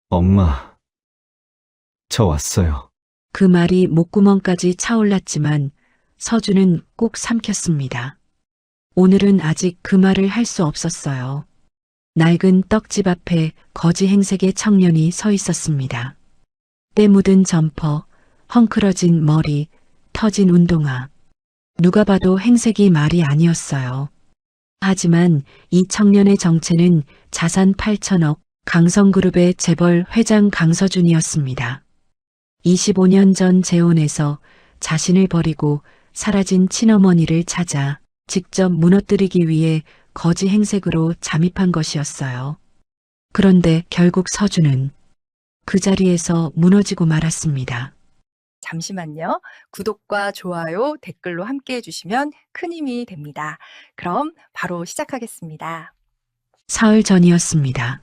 엄마, 저 왔어요. 그 말이 목구멍까지 차올랐지만 서준은 꼭 삼켰습니다. 오늘은 아직 그 말을 할 수 없었어요. 낡은 떡집 앞에 거지 행색의 청년이 서 있었습니다. 때 묻은 점퍼, 헝클어진 머리, 터진 운동화. 누가 봐도 행색이 말이 아니었어요. 하지만 이 청년의 정체는 자산 8천억, 강성그룹의 재벌 회장 강서준이었습니다. 25년 전 재혼해서 자신을 버리고 사라진 친어머니를 찾아 직접 무너뜨리기 위해 거지 행색으로 잠입한 것이었어요. 그런데 결국 서준은 그 자리에서 무너지고 말았습니다. 잠시만요. 구독과 좋아요, 댓글로 함께 해주시면 큰 힘이 됩니다. 그럼 바로 시작하겠습니다. 사흘 전이었습니다.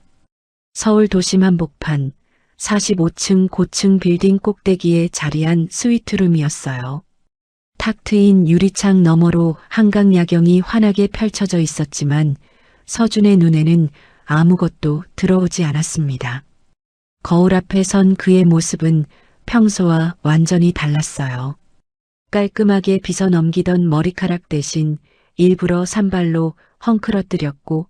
서울 도심 한복판 45층 고층 빌딩 꼭대기에 자리한 스위트룸이었어요. 탁 트인 유리창 너머로 한강 야경이 환하게 펼쳐져 있었지만 서준의 눈에는 아무것도 들어오지 않았습니다. 거울 앞에 선 그의 모습은 평소와 완전히 달랐어요. 깔끔하게 빗어 넘기던 머리카락 대신 일부러 산발로 헝클어뜨렸고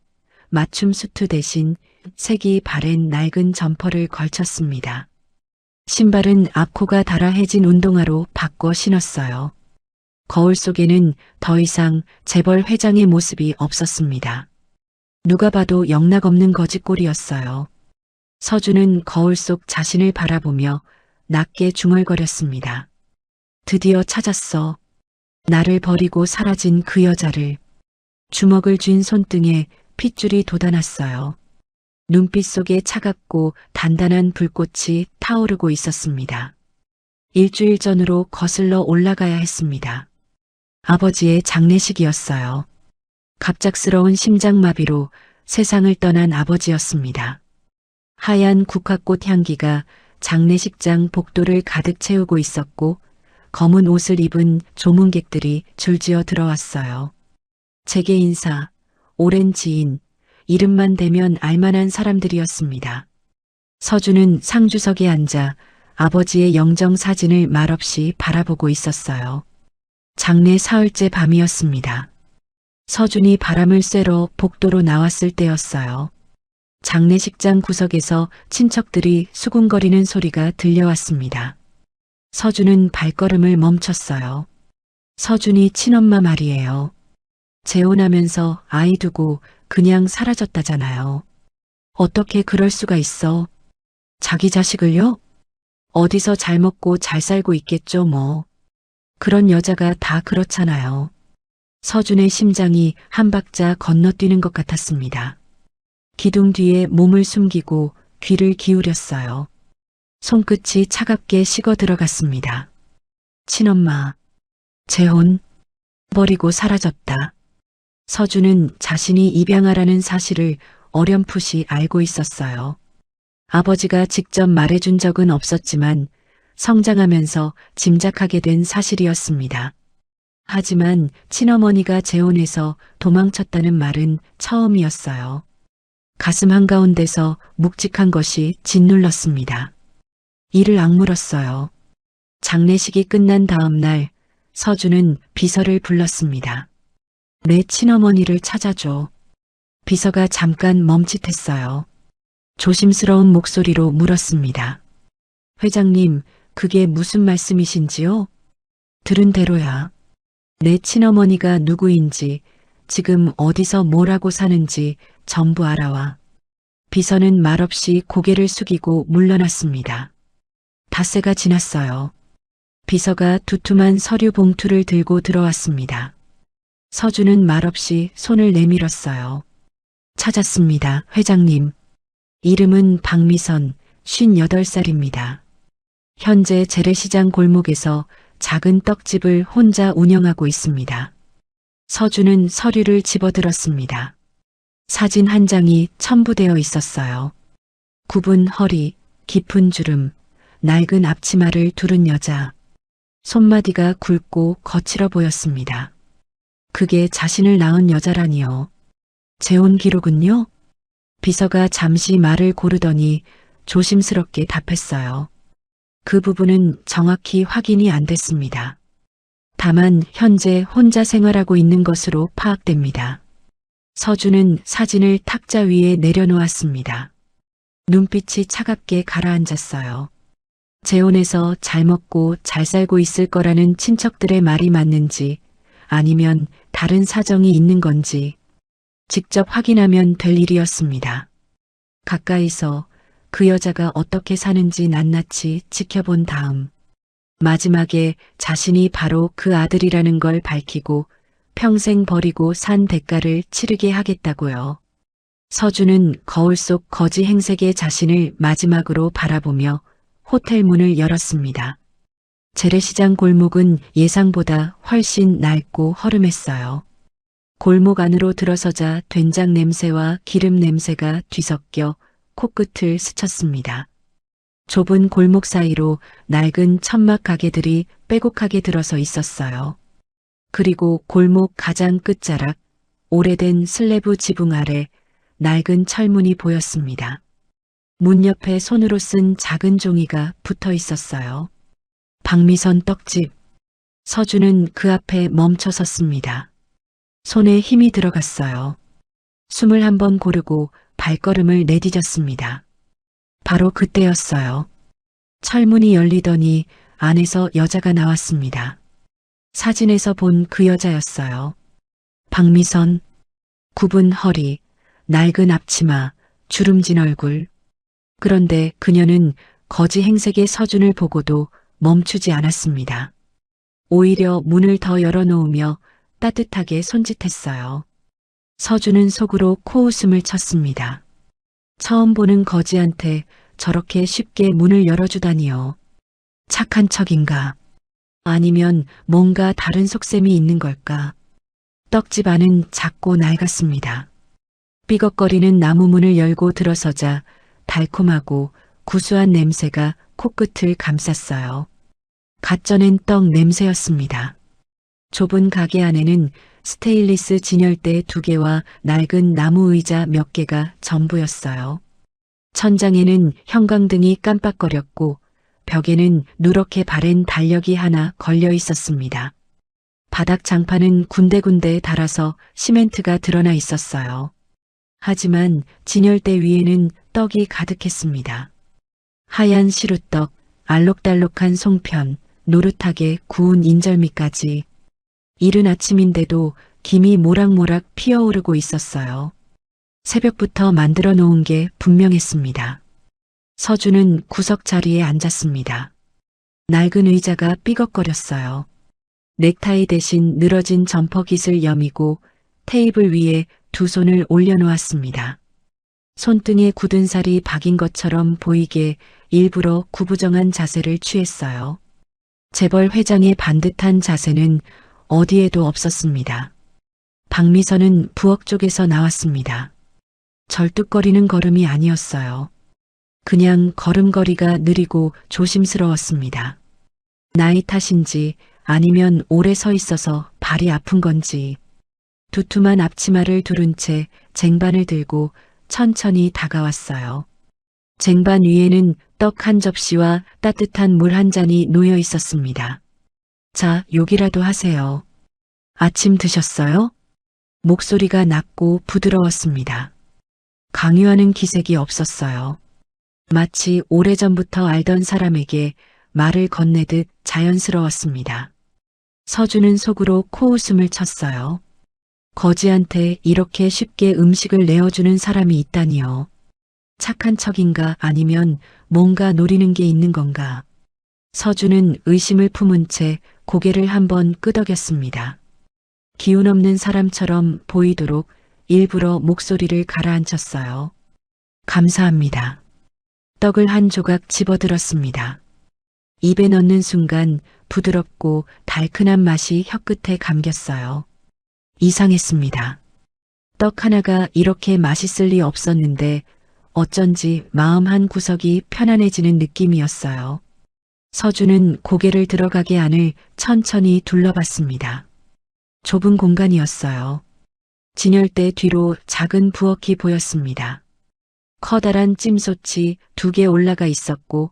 맞춤 수트 대신 색이 바랜 낡은 점퍼를 걸쳤습니다. 신발은 앞코가 달아해진 운동화로 바꿔 신었어요. 거울 속에는 더 이상 재벌 회장의 모습이 없었습니다. 누가 봐도 영락없는 거짓골이었어요. 서준은 거울 속 자신을 바라보며 낮게 중얼거렸습니다. 드디어 찾았어. 나를 버리고 사라진 그 여자를. 주먹을 쥔 손등에 핏줄이 돋아났어요. 눈빛 속에 차갑고 단단한 불꽃이 타오르고 있었습니다. 일주일 전으로 거슬러 올라가야 했습니다. 아버지의 장례식이었어요. 갑작스러운 심장마비로 세상을 떠난 아버지였습니다. 하얀 국화꽃 향기가 장례식장 복도를 가득 채우고 있었고 검은 옷을 입은 조문객들이 줄지어 들어왔어요. 제게 인사, 오랜 지인, 이름만 대면 알만한 사람들이었습니다. 서준은 상주석에 앉아 아버지의 영정 사진을 말없이 바라보고 있었어요. 장례 사흘째 밤이었습니다. 서준이 바람을 쐬러 복도로 나왔을 때였어요. 장례식장 구석에서 친척들이 수군거리는 소리가 들려왔습니다. 서준은 발걸음을 멈췄어요. 서준이 친엄마 말이에요. 재혼하면서 아이 두고 그냥 사라졌다잖아요. 어떻게 그럴 수가 있어? 자기 자식을요? 어디서 잘 먹고 잘 살고 있겠죠 뭐. 그런 여자가 다 그렇잖아요. 서준의 심장이 한 박자 건너뛰는 것 같았습니다. 기둥 뒤에 몸을 숨기고 귀를 기울였어요. 손끝이 차갑게 식어 들어갔습니다. 친엄마, 재혼, 버리고 사라졌다. 서준은 자신이 입양하라는 사실을 어렴풋이 알고 있었어요. 아버지가 직접 말해준 적은 없었지만 성장하면서 짐작하게 된 사실이었습니다. 하지만 친어머니가 재혼해서 도망쳤다는 말은 처음이었어요. 가슴 한가운데서 묵직한 것이 짓눌렀습니다. 이를 악물었어요. 장례식이 끝난 다음 날 서준은 비서를 불렀습니다. 내 친어머니를 찾아줘. 비서가 잠깐 멈칫했어요. 조심스러운 목소리로 물었습니다. 회장님, 그게 무슨 말씀이신지요? 들은 대로야. 내 친어머니가 누구인지, 지금 어디서 뭐라고 사는지 전부 알아와. 비서는 말없이 고개를 숙이고 물러났습니다. 닷새가 지났어요. 비서가 두툼한 서류 봉투를 들고 들어왔습니다. 서준은 말없이 손을 내밀었어요. 찾았습니다, 회장님. 이름은 박미선, 58살입니다. 현재 재래시장 골목에서 작은 떡집을 혼자 운영하고 있습니다. 서준은 서류를 집어들었습니다. 사진 한 장이 첨부되어 있었어요. 굽은 허리, 깊은 주름, 낡은 앞치마를 두른 여자. 손마디가 굵고 거칠어 보였습니다. 그게 자신을 낳은 여자라니요. 재혼 기록은요? 비서가 잠시 말을 고르더니 조심스럽게 답했어요. 그 부분은 정확히 확인이 안 됐습니다. 다만 현재 혼자 생활하고 있는 것으로 파악됩니다. 서준은 사진을 탁자 위에 내려놓았습니다. 눈빛이 차갑게 가라앉았어요. 재혼해서 잘 먹고 잘 살고 있을 거라는 친척들의 말이 맞는지 아니면 다른 사정이 있는 건지 직접 확인하면 될 일이었습니다. 가까이서 그 여자가 어떻게 사는지 낱낱이 지켜본 다음 마지막에 자신이 바로 그 아들이라는 걸 밝히고 평생 버리고 산 대가를 치르게 하겠다고요. 서준은 거울 속 거지 행색의 자신을 마지막으로 바라보며 호텔 문을 열었습니다. 재래시장 골목은 예상보다 훨씬 낡고 허름했어요. 골목 안으로 들어서자 된장 냄새와 기름 냄새가 뒤섞여 코끝을 스쳤습니다. 좁은 골목 사이로 낡은 천막 가게들이 빼곡하게 들어서 있었어요. 그리고 골목 가장 끝자락 오래된 슬래브 지붕 아래 낡은 철문이 보였습니다. 문 옆에 손으로 쓴 작은 종이가 붙어 있었어요. 박미선 떡집. 서준은 그 앞에 멈춰 섰습니다. 손에 힘이 들어갔어요. 숨을 한번 고르고 발걸음을 내디뎠습니다. 바로 그때였어요. 철문이 열리더니 안에서 여자가 나왔습니다. 사진에서 본 그 여자였어요. 박미선. 굽은 허리, 낡은 앞치마, 주름진 얼굴. 그런데 그녀는 거지 행색의 서준을 보고도 멈추지 않았습니다. 오히려 문을 더 열어놓으며 따뜻하게 손짓했어요. 서준은 속으로 코웃음을 쳤습니다. 처음 보는 거지한테 저렇게 쉽게 문을 열어주다니요. 착한 척인가? 아니면 뭔가 다른 속셈이 있는 걸까? 떡집 안은 작고 낡았습니다. 삐걱거리는 나무 문을 열고 들어서자 달콤하고 구수한 냄새가 코끝을 감쌌어요. 갓 쪄낸 떡 냄새였습니다. 좁은 가게 안에는 스테인리스 진열대 2개와 낡은 나무 의자 몇 개가 전부였어요. 천장에는 형광등이 깜빡거렸고 벽에는 누렇게 바랜 달력이 하나 걸려 있었습니다. 바닥 장판은 군데군데 달아서 시멘트가 드러나 있었어요. 하지만 진열대 위에는 떡이 가득했습니다. 하얀 시루떡, 알록달록한 송편, 노릇하게 구운 인절미까지. 이른 아침인데도 김이 모락모락 피어오르고 있었어요. 새벽부터 만들어 놓은 게 분명했습니다. 서준은 구석 자리에 앉았습니다. 낡은 의자가 삐걱거렸어요. 넥타이 대신 늘어진 점퍼깃을 여미고 테이블 위에 2 손을 올려놓았습니다. 손등에 굳은 살이 박인 것처럼 보이게 일부러 구부정한 자세를 취했어요. 재벌 회장의 반듯한 자세는 어디에도 없었습니다. 박미선은 부엌 쪽에서 나왔습니다. 절뚝거리는 걸음이 아니었어요. 그냥 걸음걸이가 느리고 조심스러웠습니다. 나이 탓인지 아니면 오래 서 있어서 발이 아픈 건지 두툼한 앞치마를 두른 채 쟁반을 들고 천천히 다가왔어요. 쟁반 위에는 떡 1 접시와 따뜻한 물 1 잔이 놓여 있었습니다. 자, 욕이라도 하세요. 아침 드셨어요? 목소리가 낮고 부드러웠습니다. 강요하는 기색이 없었어요. 마치 오래전부터 알던 사람에게 말을 건네듯 자연스러웠습니다. 서준은 속으로 코웃음을 쳤어요. 거지한테 이렇게 쉽게 음식을 내어주는 사람이 있다니요. 착한 척인가 아니면 뭔가 노리는 게 있는 건가. 서준은 의심을 품은 채 고개를 한번 끄덕였습니다. 기운 없는 사람처럼 보이도록 일부러 목소리를 가라앉혔어요. 감사합니다. 떡을 1 조각 집어들었습니다. 입에 넣는 순간 부드럽고 달큰한 맛이 혀끝에 감겼어요. 이상했습니다. 떡 하나가 이렇게 맛있을 리 없었는데 어쩐지 마음 한 구석이 편안해지는 느낌이었어요. 서준은 고개를 들어가게 안을 천천히 둘러봤습니다. 좁은 공간이었어요. 진열대 뒤로 작은 부엌이 보였습니다. 커다란 찜솥이 2개 올라가 있었고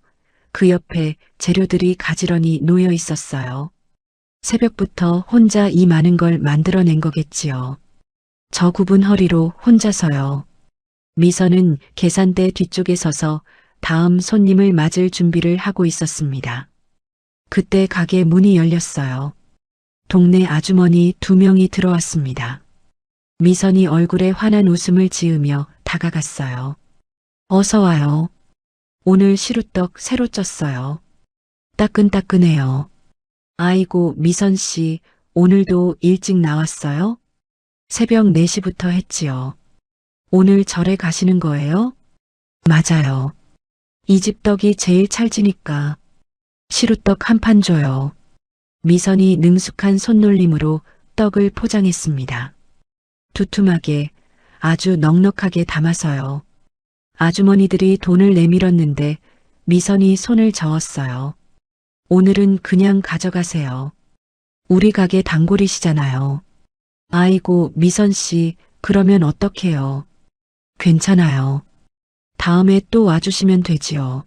그 옆에 재료들이 가지런히 놓여 있었어요. 새벽부터 혼자 이 많은 걸 만들어낸 거겠지요. 저 굽은 허리로 혼자서요. 미선은 계산대 뒤쪽에 서서 다음 손님을 맞을 준비를 하고 있었습니다. 그때 가게 문이 열렸어요. 동네 아주머니 2명이 들어왔습니다. 미선이 얼굴에 환한 웃음을 지으며 다가갔어요. 어서 와요. 오늘 시루떡 새로 쪘어요. 따끈따끈해요. 아이고, 미선 씨, 오늘도 일찍 나왔어요? 새벽 4시부터 했지요. 오늘 절에 가시는 거예요? 맞아요. 이 집 떡이 제일 찰지니까 시루떡 한 판 줘요. 미선이 능숙한 손놀림으로 떡을 포장했습니다. 두툼하게, 아주 넉넉하게 담아서요. 아주머니들이 돈을 내밀었는데 미선이 손을 저었어요. 오늘은 그냥 가져가세요. 우리 가게 단골이시잖아요. 아이고, 미선 씨, 그러면 어떡해요? 괜찮아요. 다음에 또 와주시면 되지요.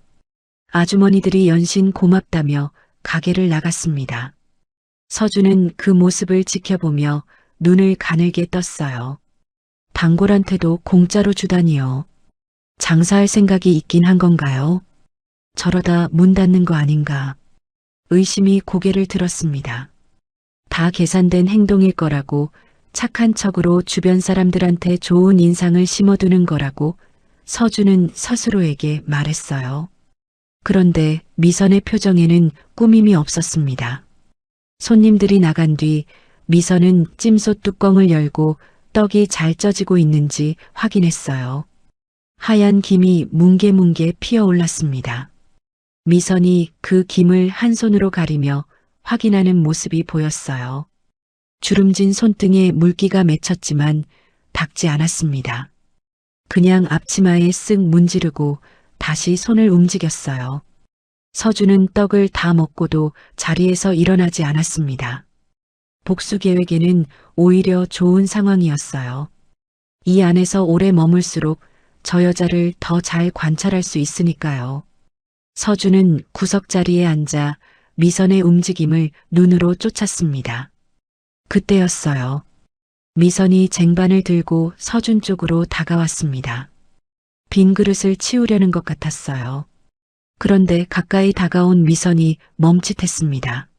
아주머니들이 연신 고맙다며 가게를 나갔습니다. 서준은 그 모습을 지켜보며 눈을 가늘게 떴어요. 단골한테도 공짜로 주다니요. 장사할 생각이 있긴 한 건가요? 저러다 문 닫는 거 아닌가? 의심이 고개를 들었습니다. 다 계산된 행동일 거라고, 착한 척으로 주변 사람들한테 좋은 인상을 심어두는 거라고 서준은 스스로에게 말했어요. 그런데 미선의 표정에는 꾸밈이 없었습니다. 손님들이 나간 뒤 미선은 찜솥 뚜껑을 열고 떡이 잘 쪄지고 있는지 확인했어요. 하얀 김이 뭉게뭉게 피어올랐습니다. 미선이 그 김을 한 손으로 가리며 확인하는 모습이 보였어요. 주름진 손등에 물기가 맺혔지만 닿지 않았습니다. 그냥 앞치마에 쓱 문지르고 다시 손을 움직였어요. 서준은 떡을 다 먹고도 자리에서 일어나지 않았습니다. 복수 계획에는 오히려 좋은 상황이었어요. 이 안에서 오래 머물수록 저 여자를 더 잘 관찰할 수 있으니까요. 서준은 구석자리에 앉아 미선의 움직임을 눈으로 쫓았습니다. 그때였어요. 미선이 쟁반을 들고 서준 쪽으로 다가왔습니다. 빈 그릇을 치우려는 것 같았어요. 그런데 가까이 다가온 미선이 멈칫했습니다.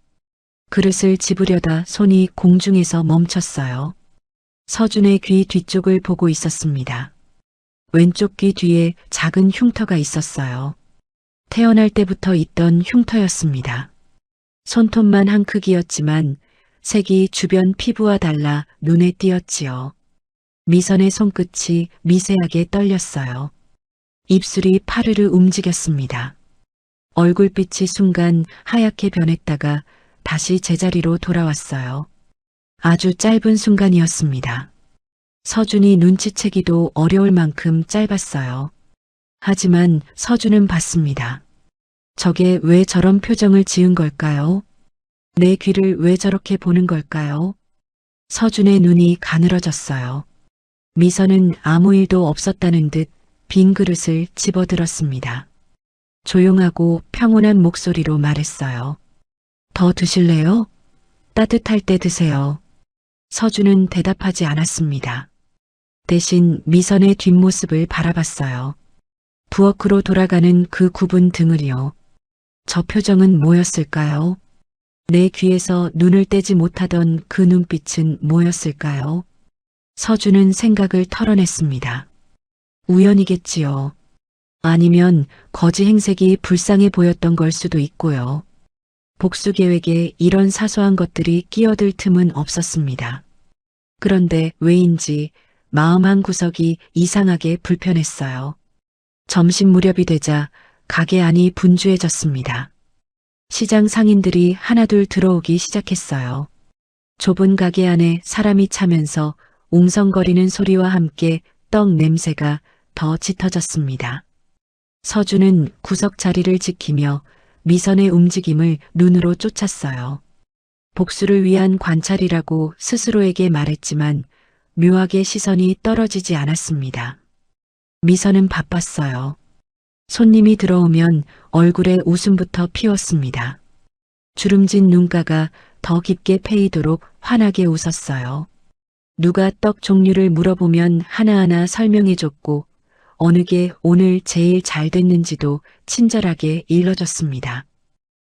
그릇을 집으려다 손이 공중에서 멈췄어요. 서준의 귀 뒤쪽을 보고 있었습니다. 왼쪽 귀 뒤에 작은 흉터가 있었어요. 태어날 때부터 있던 흉터였습니다. 손톱만 한 크기였지만 색이 주변 피부와 달라 눈에 띄었지요. 미선의 손끝이 미세하게 떨렸어요. 입술이 파르르 움직였습니다. 얼굴빛이 순간 하얗게 변했다가 다시 제자리로 돌아왔어요. 아주 짧은 순간이었습니다. 서준이 눈치채기도 어려울 만큼 짧았어요. 하지만 서준은 봤습니다. 저게 왜 저런 표정을 지은 걸까요? 내 귀를 왜 저렇게 보는 걸까요? 서준의 눈이 가늘어졌어요. 미선은 아무 일도 없었다는 듯 빈 그릇을 집어들었습니다. 조용하고 평온한 목소리로 말했어요. 더 드실래요? 따뜻할 때 드세요. 서준은 대답하지 않았습니다. 대신 미선의 뒷모습을 바라봤어요. 부엌으로 돌아가는 그 굽은 등을요. 저 표정은 뭐였을까요? 내 귀에서 눈을 떼지 못하던 그 눈빛은 뭐였을까요? 서준은 생각을 털어냈습니다. 우연이겠지요. 아니면 거지 행색이 불쌍해 보였던 걸 수도 있고요. 복수 계획에 이런 사소한 것들이 끼어들 틈은 없었습니다. 그런데 왜인지 마음 한 구석이 이상하게 불편했어요. 점심 무렵이 되자 가게 안이 분주해졌습니다. 시장 상인들이 하나둘 들어오기 시작했어요. 좁은 가게 안에 사람이 차면서 웅성거리는 소리와 함께 떡 냄새가 더 짙어졌습니다. 서준은 구석 자리를 지키며 미선의 움직임을 눈으로 쫓았어요. 복수를 위한 관찰이라고 스스로에게 말했지만 묘하게 시선이 떨어지지 않았습니다. 미선은 바빴어요. 손님이 들어오면 얼굴에 웃음부터 피웠습니다. 주름진 눈가가 더 깊게 패이도록 환하게 웃었어요. 누가 떡 종류를 물어보면 하나하나 설명해줬고 어느 게 오늘 제일 잘 됐는지도 친절하게 일러줬습니다.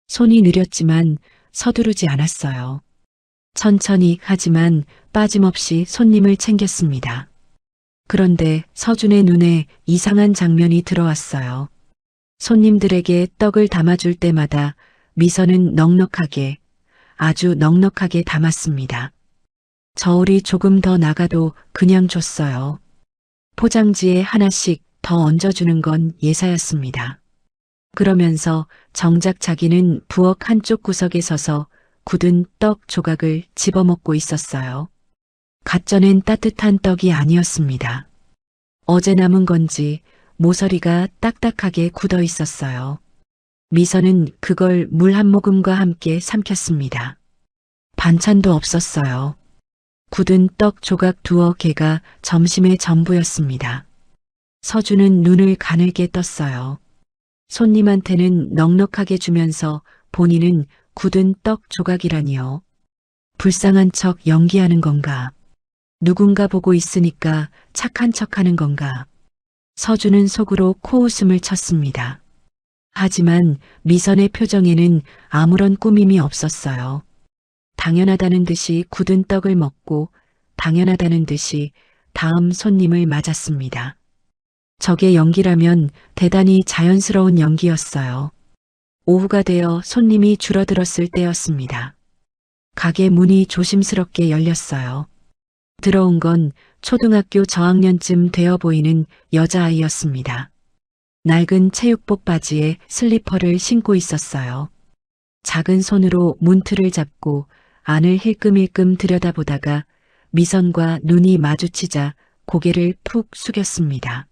손이 느렸지만 서두르지 않았어요. 천천히 하지만 빠짐없이 손님을 챙겼습니다. 그런데 서준의 눈에 이상한 장면이 들어왔어요. 손님들에게 떡을 담아줄 때마다 미선은 넉넉하게, 아주 넉넉하게 담았습니다. 저울이 조금 더 나가도 그냥 줬어요. 포장지에 하나씩 더 얹어주는 건 예사였습니다. 그러면서 정작 자기는 부엌 한쪽 구석에 서서 굳은 떡 조각을 집어먹고 있었어요. 갓 쪄낸 따뜻한 떡이 아니었습니다. 어제 남은 건지 모서리가 딱딱하게 굳어 있었어요. 미선은 그걸 물 한 모금과 함께 삼켰습니다. 반찬도 없었어요. 굳은 떡 조각 두어 개가 점심의 전부였습니다. 서준은 눈을 가늘게 떴어요. 손님한테는 넉넉하게 주면서 본인은 굳은 떡 조각이라니요. 불쌍한 척 연기하는 건가? 누군가 보고 있으니까 착한 척하는 건가? 서준은 속으로 코웃음을 쳤습니다. 하지만 미선의 표정에는 아무런 꾸밈이 없었어요. 당연하다는 듯이 굳은 떡을 먹고 당연하다는 듯이 다음 손님을 맞았습니다. 저게 연기라면 대단히 자연스러운 연기였어요. 오후가 되어 손님이 줄어들었을 때였습니다. 가게 문이 조심스럽게 열렸어요. 들어온 건 초등학교 저학년쯤 되어 보이는 여자아이였습니다. 낡은 체육복 바지에 슬리퍼를 신고 있었어요. 작은 손으로 문틀을 잡고 안을 힐끔힐끔 들여다보다가 미선과 눈이 마주치자 고개를 푹 숙였습니다.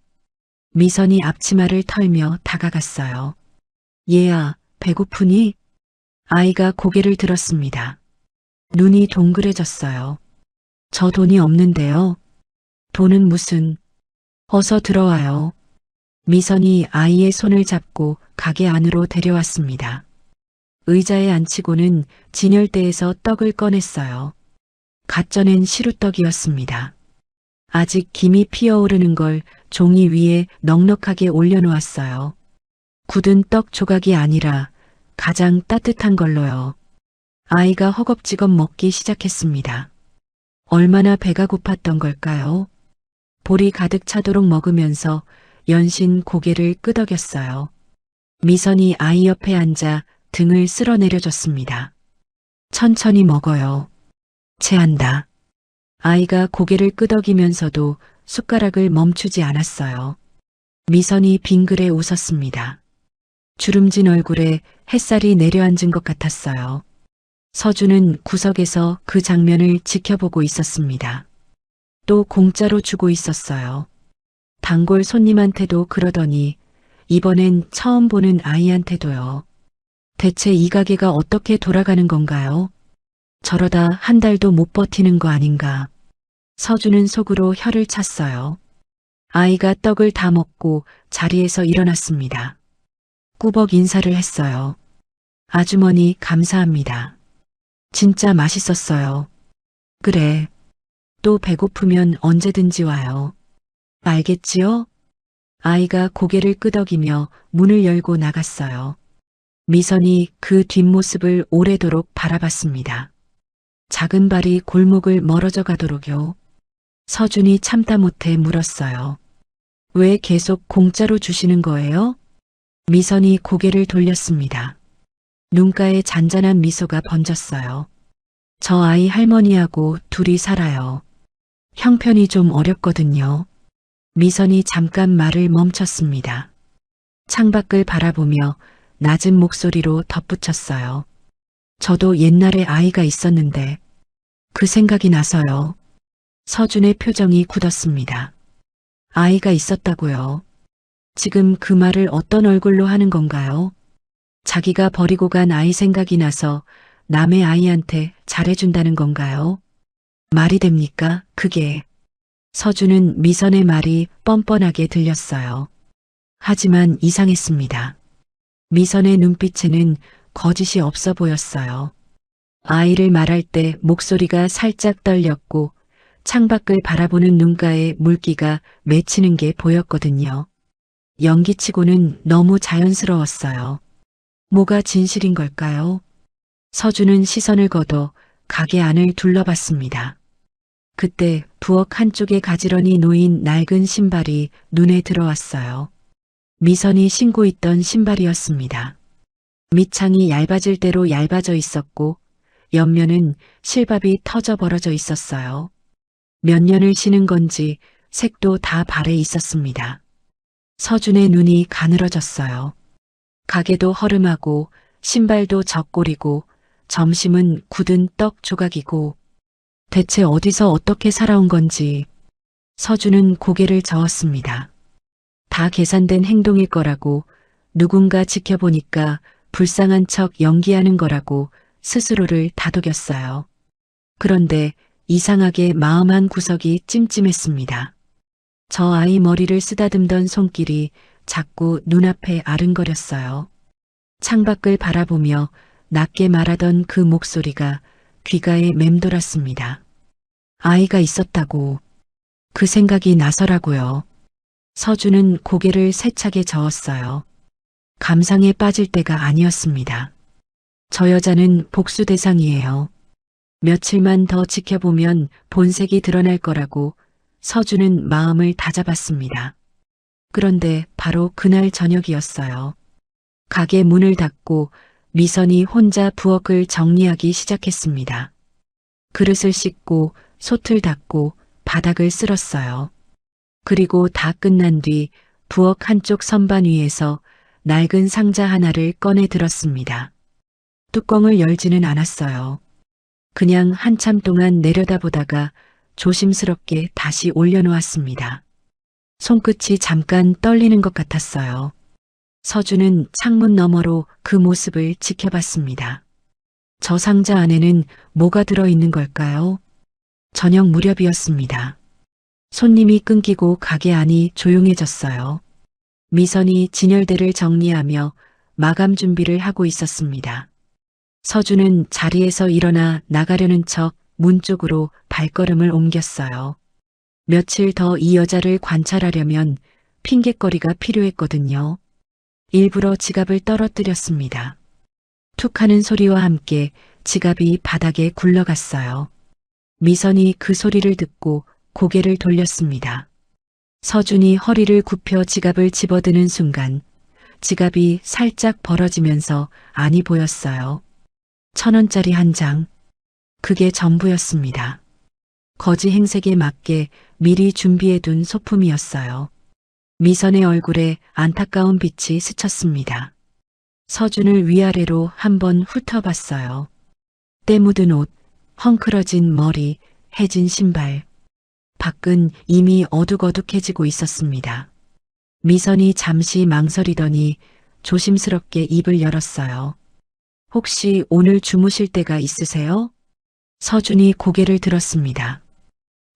미선이 앞치마를 털며 다가갔어요. 얘야, 배고프니? 아이가 고개를 들었습니다. 눈이 동그래졌어요. 저 돈이 없는데요. 돈은 무슨? 어서 들어와요. 미선이 아이의 손을 잡고 가게 안으로 데려왔습니다. 의자에 앉히고는 진열대에서 떡을 꺼냈어요. 갓 쪄낸 시루떡이었습니다. 아직 김이 피어오르는 걸 종이 위에 넉넉하게 올려놓았어요. 굳은 떡 조각이 아니라 가장 따뜻한 걸로요. 아이가 허겁지겁 먹기 시작했습니다. 얼마나 배가 고팠던 걸까요? 볼이 가득 차도록 먹으면서 연신 고개를 끄덕였어요. 미선이 아이 옆에 앉아 등을 쓸어내려줬습니다. 천천히 먹어요. 체한다. 아이가 고개를 끄덕이면서도 숟가락을 멈추지 않았어요. 미선이 빙그레 웃었습니다. 주름진 얼굴에 햇살이 내려앉은 것 같았어요. 서준은 구석에서 그 장면을 지켜보고 있었습니다. 또 공짜로 주고 있었어요. 단골 손님한테도 그러더니 이번엔 처음 보는 아이한테도요. 대체 이 가게가 어떻게 돌아가는 건가요? 저러다 한 달도 못 버티는 거 아닌가. 서준은 속으로 혀를 찼어요. 아이가 떡을 다 먹고 자리에서 일어났습니다. 꾸벅 인사를 했어요. 아주머니 감사합니다. 진짜 맛있었어요. 그래. 또 배고프면 언제든지 와요. 알겠지요? 아이가 고개를 끄덕이며 문을 열고 나갔어요. 미선이 그 뒷모습을 오래도록 바라봤습니다. 작은 발이 골목을 멀어져 가도록요. 서준이 참다 못해 물었어요. 왜 계속 공짜로 주시는 거예요? 미선이 고개를 돌렸습니다. 눈가에 잔잔한 미소가 번졌어요. 저 아이 할머니하고 둘이 살아요. 형편이 좀 어렵거든요. 미선이 잠깐 말을 멈췄습니다. 창밖을 바라보며 낮은 목소리로 덧붙였어요. 저도 옛날에 아이가 있었는데 그 생각이 나서요. 서준의 표정이 굳었습니다. 아이가 있었다고요. 지금 그 말을 어떤 얼굴로 하는 건가요? 자기가 버리고 간 아이 생각이 나서 남의 아이한테 잘해준다는 건가요? 말이 됩니까, 그게? 서준은 미선의 말이 뻔뻔하게 들렸어요. 하지만 이상했습니다. 미선의 눈빛에는 거짓이 없어 보였어요. 아이를 말할 때 목소리가 살짝 떨렸고 창밖을 바라보는 눈가에 물기가 맺히는 게 보였거든요. 연기치고는 너무 자연스러웠어요. 뭐가 진실인 걸까요? 서준은 시선을 걷어 가게 안을 둘러봤습니다. 그때 부엌 한쪽에 가지런히 놓인 낡은 신발이 눈에 들어왔어요. 미선이 신고 있던 신발이었습니다. 밑창이 얇아질 대로 얇아져 있었고 옆면은 실밥이 터져 벌어져 있었어요. 몇 년을 신은 건지 색도 다 발해 있었습니다. 서준의 눈이 가늘어졌어요. 가게도 허름하고 신발도 적골이고 점심은 굳은 떡 조각이고 대체 어디서 어떻게 살아온 건지 서준은 고개를 저었습니다. 다 계산된 행동일 거라고 누군가 지켜보니까 불쌍한 척 연기하는 거라고 스스로를 다독였어요. 그런데 이상하게 마음 한 구석이 찜찜했습니다. 저 아이 머리를 쓰다듬던 손길이 자꾸 눈앞에 아른거렸어요. 창밖을 바라보며 낮게 말하던 그 목소리가 귀가에 맴돌았습니다. 아이가 있었다고. 그 생각이 나서라고요. 서준은 고개를 세차게 저었어요. 감상에 빠질 때가 아니었습니다. 저 여자는 복수 대상이에요. 며칠만 더 지켜보면 본색이 드러날 거라고 서준은 마음을 다잡았습니다. 그런데 바로 그날 저녁이었어요. 가게 문을 닫고 미선이 혼자 부엌을 정리하기 시작했습니다. 그릇을 씻고 솥을 닦고 바닥을 쓸었어요. 그리고 다 끝난 뒤 부엌 한쪽 선반 위에서 낡은 상자 하나를 꺼내 들었습니다. 뚜껑을 열지는 않았어요. 그냥 한참 동안 내려다보다가 조심스럽게 다시 올려놓았습니다. 손끝이 잠깐 떨리는 것 같았어요. 서준은 창문 너머로 그 모습을 지켜봤습니다. 저 상자 안에는 뭐가 들어있는 걸까요? 저녁 무렵이었습니다. 손님이 끊기고 가게 안이 조용해졌어요. 미선이 진열대를 정리하며 마감 준비를 하고 있었습니다. 서준은 자리에서 일어나 나가려는 척 문 쪽으로 발걸음을 옮겼어요. 며칠 더 이 여자를 관찰하려면 핑곗거리가 필요했거든요. 일부러 지갑을 떨어뜨렸습니다. 툭 하는 소리와 함께 지갑이 바닥에 굴러갔어요. 미선이 그 소리를 듣고 고개를 돌렸습니다. 서준이 허리를 굽혀 지갑을 집어드는 순간 지갑이 살짝 벌어지면서 안이 보였어요. 1,000원짜리 한 장. 그게 전부였습니다. 거지 행색에 맞게 미리 준비해둔 소품이었어요. 미선의 얼굴에 안타까운 빛이 스쳤습니다. 서준을 위아래로 한번 훑어봤어요. 때 묻은 옷, 헝클어진 머리, 해진 신발. 밖은 이미 어둑어둑해지고 있었습니다. 미선이 잠시 망설이더니 조심스럽게 입을 열었어요. 혹시 오늘 주무실 때가 있으세요? 서준이 고개를 들었습니다.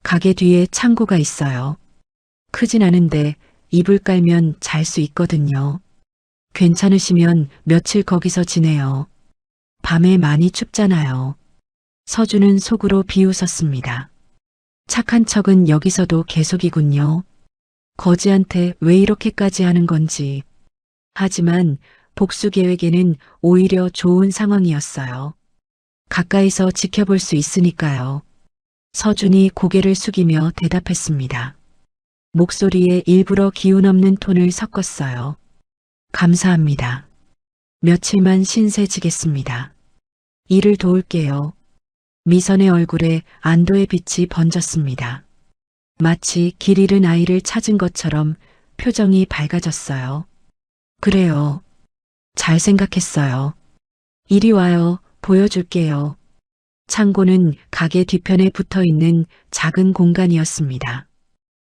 가게 뒤에 창고가 있어요. 크진 않은데 이불 깔면 잘 수 있거든요. 괜찮으시면 며칠 거기서 지내요. 밤에 많이 춥잖아요. 서준은 속으로 비웃었습니다. 착한 척은 여기서도 계속이군요. 거지한테 왜 이렇게까지 하는 건지. 하지만 복수 계획에는 오히려 좋은 상황이었어요. 가까이서 지켜볼 수 있으니까요. 서준이 고개를 숙이며 대답했습니다. 목소리에 일부러 기운 없는 톤을 섞었어요. 감사합니다. 며칠만 신세 지겠습니다. 일을 도울게요. 미선의 얼굴에 안도의 빛이 번졌습니다. 마치 길 잃은 아이를 찾은 것처럼 표정이 밝아졌어요. 그래요. 잘 생각했어요. 이리 와요. 보여줄게요. 창고는 가게 뒤편에 붙어있는 작은 공간이었습니다.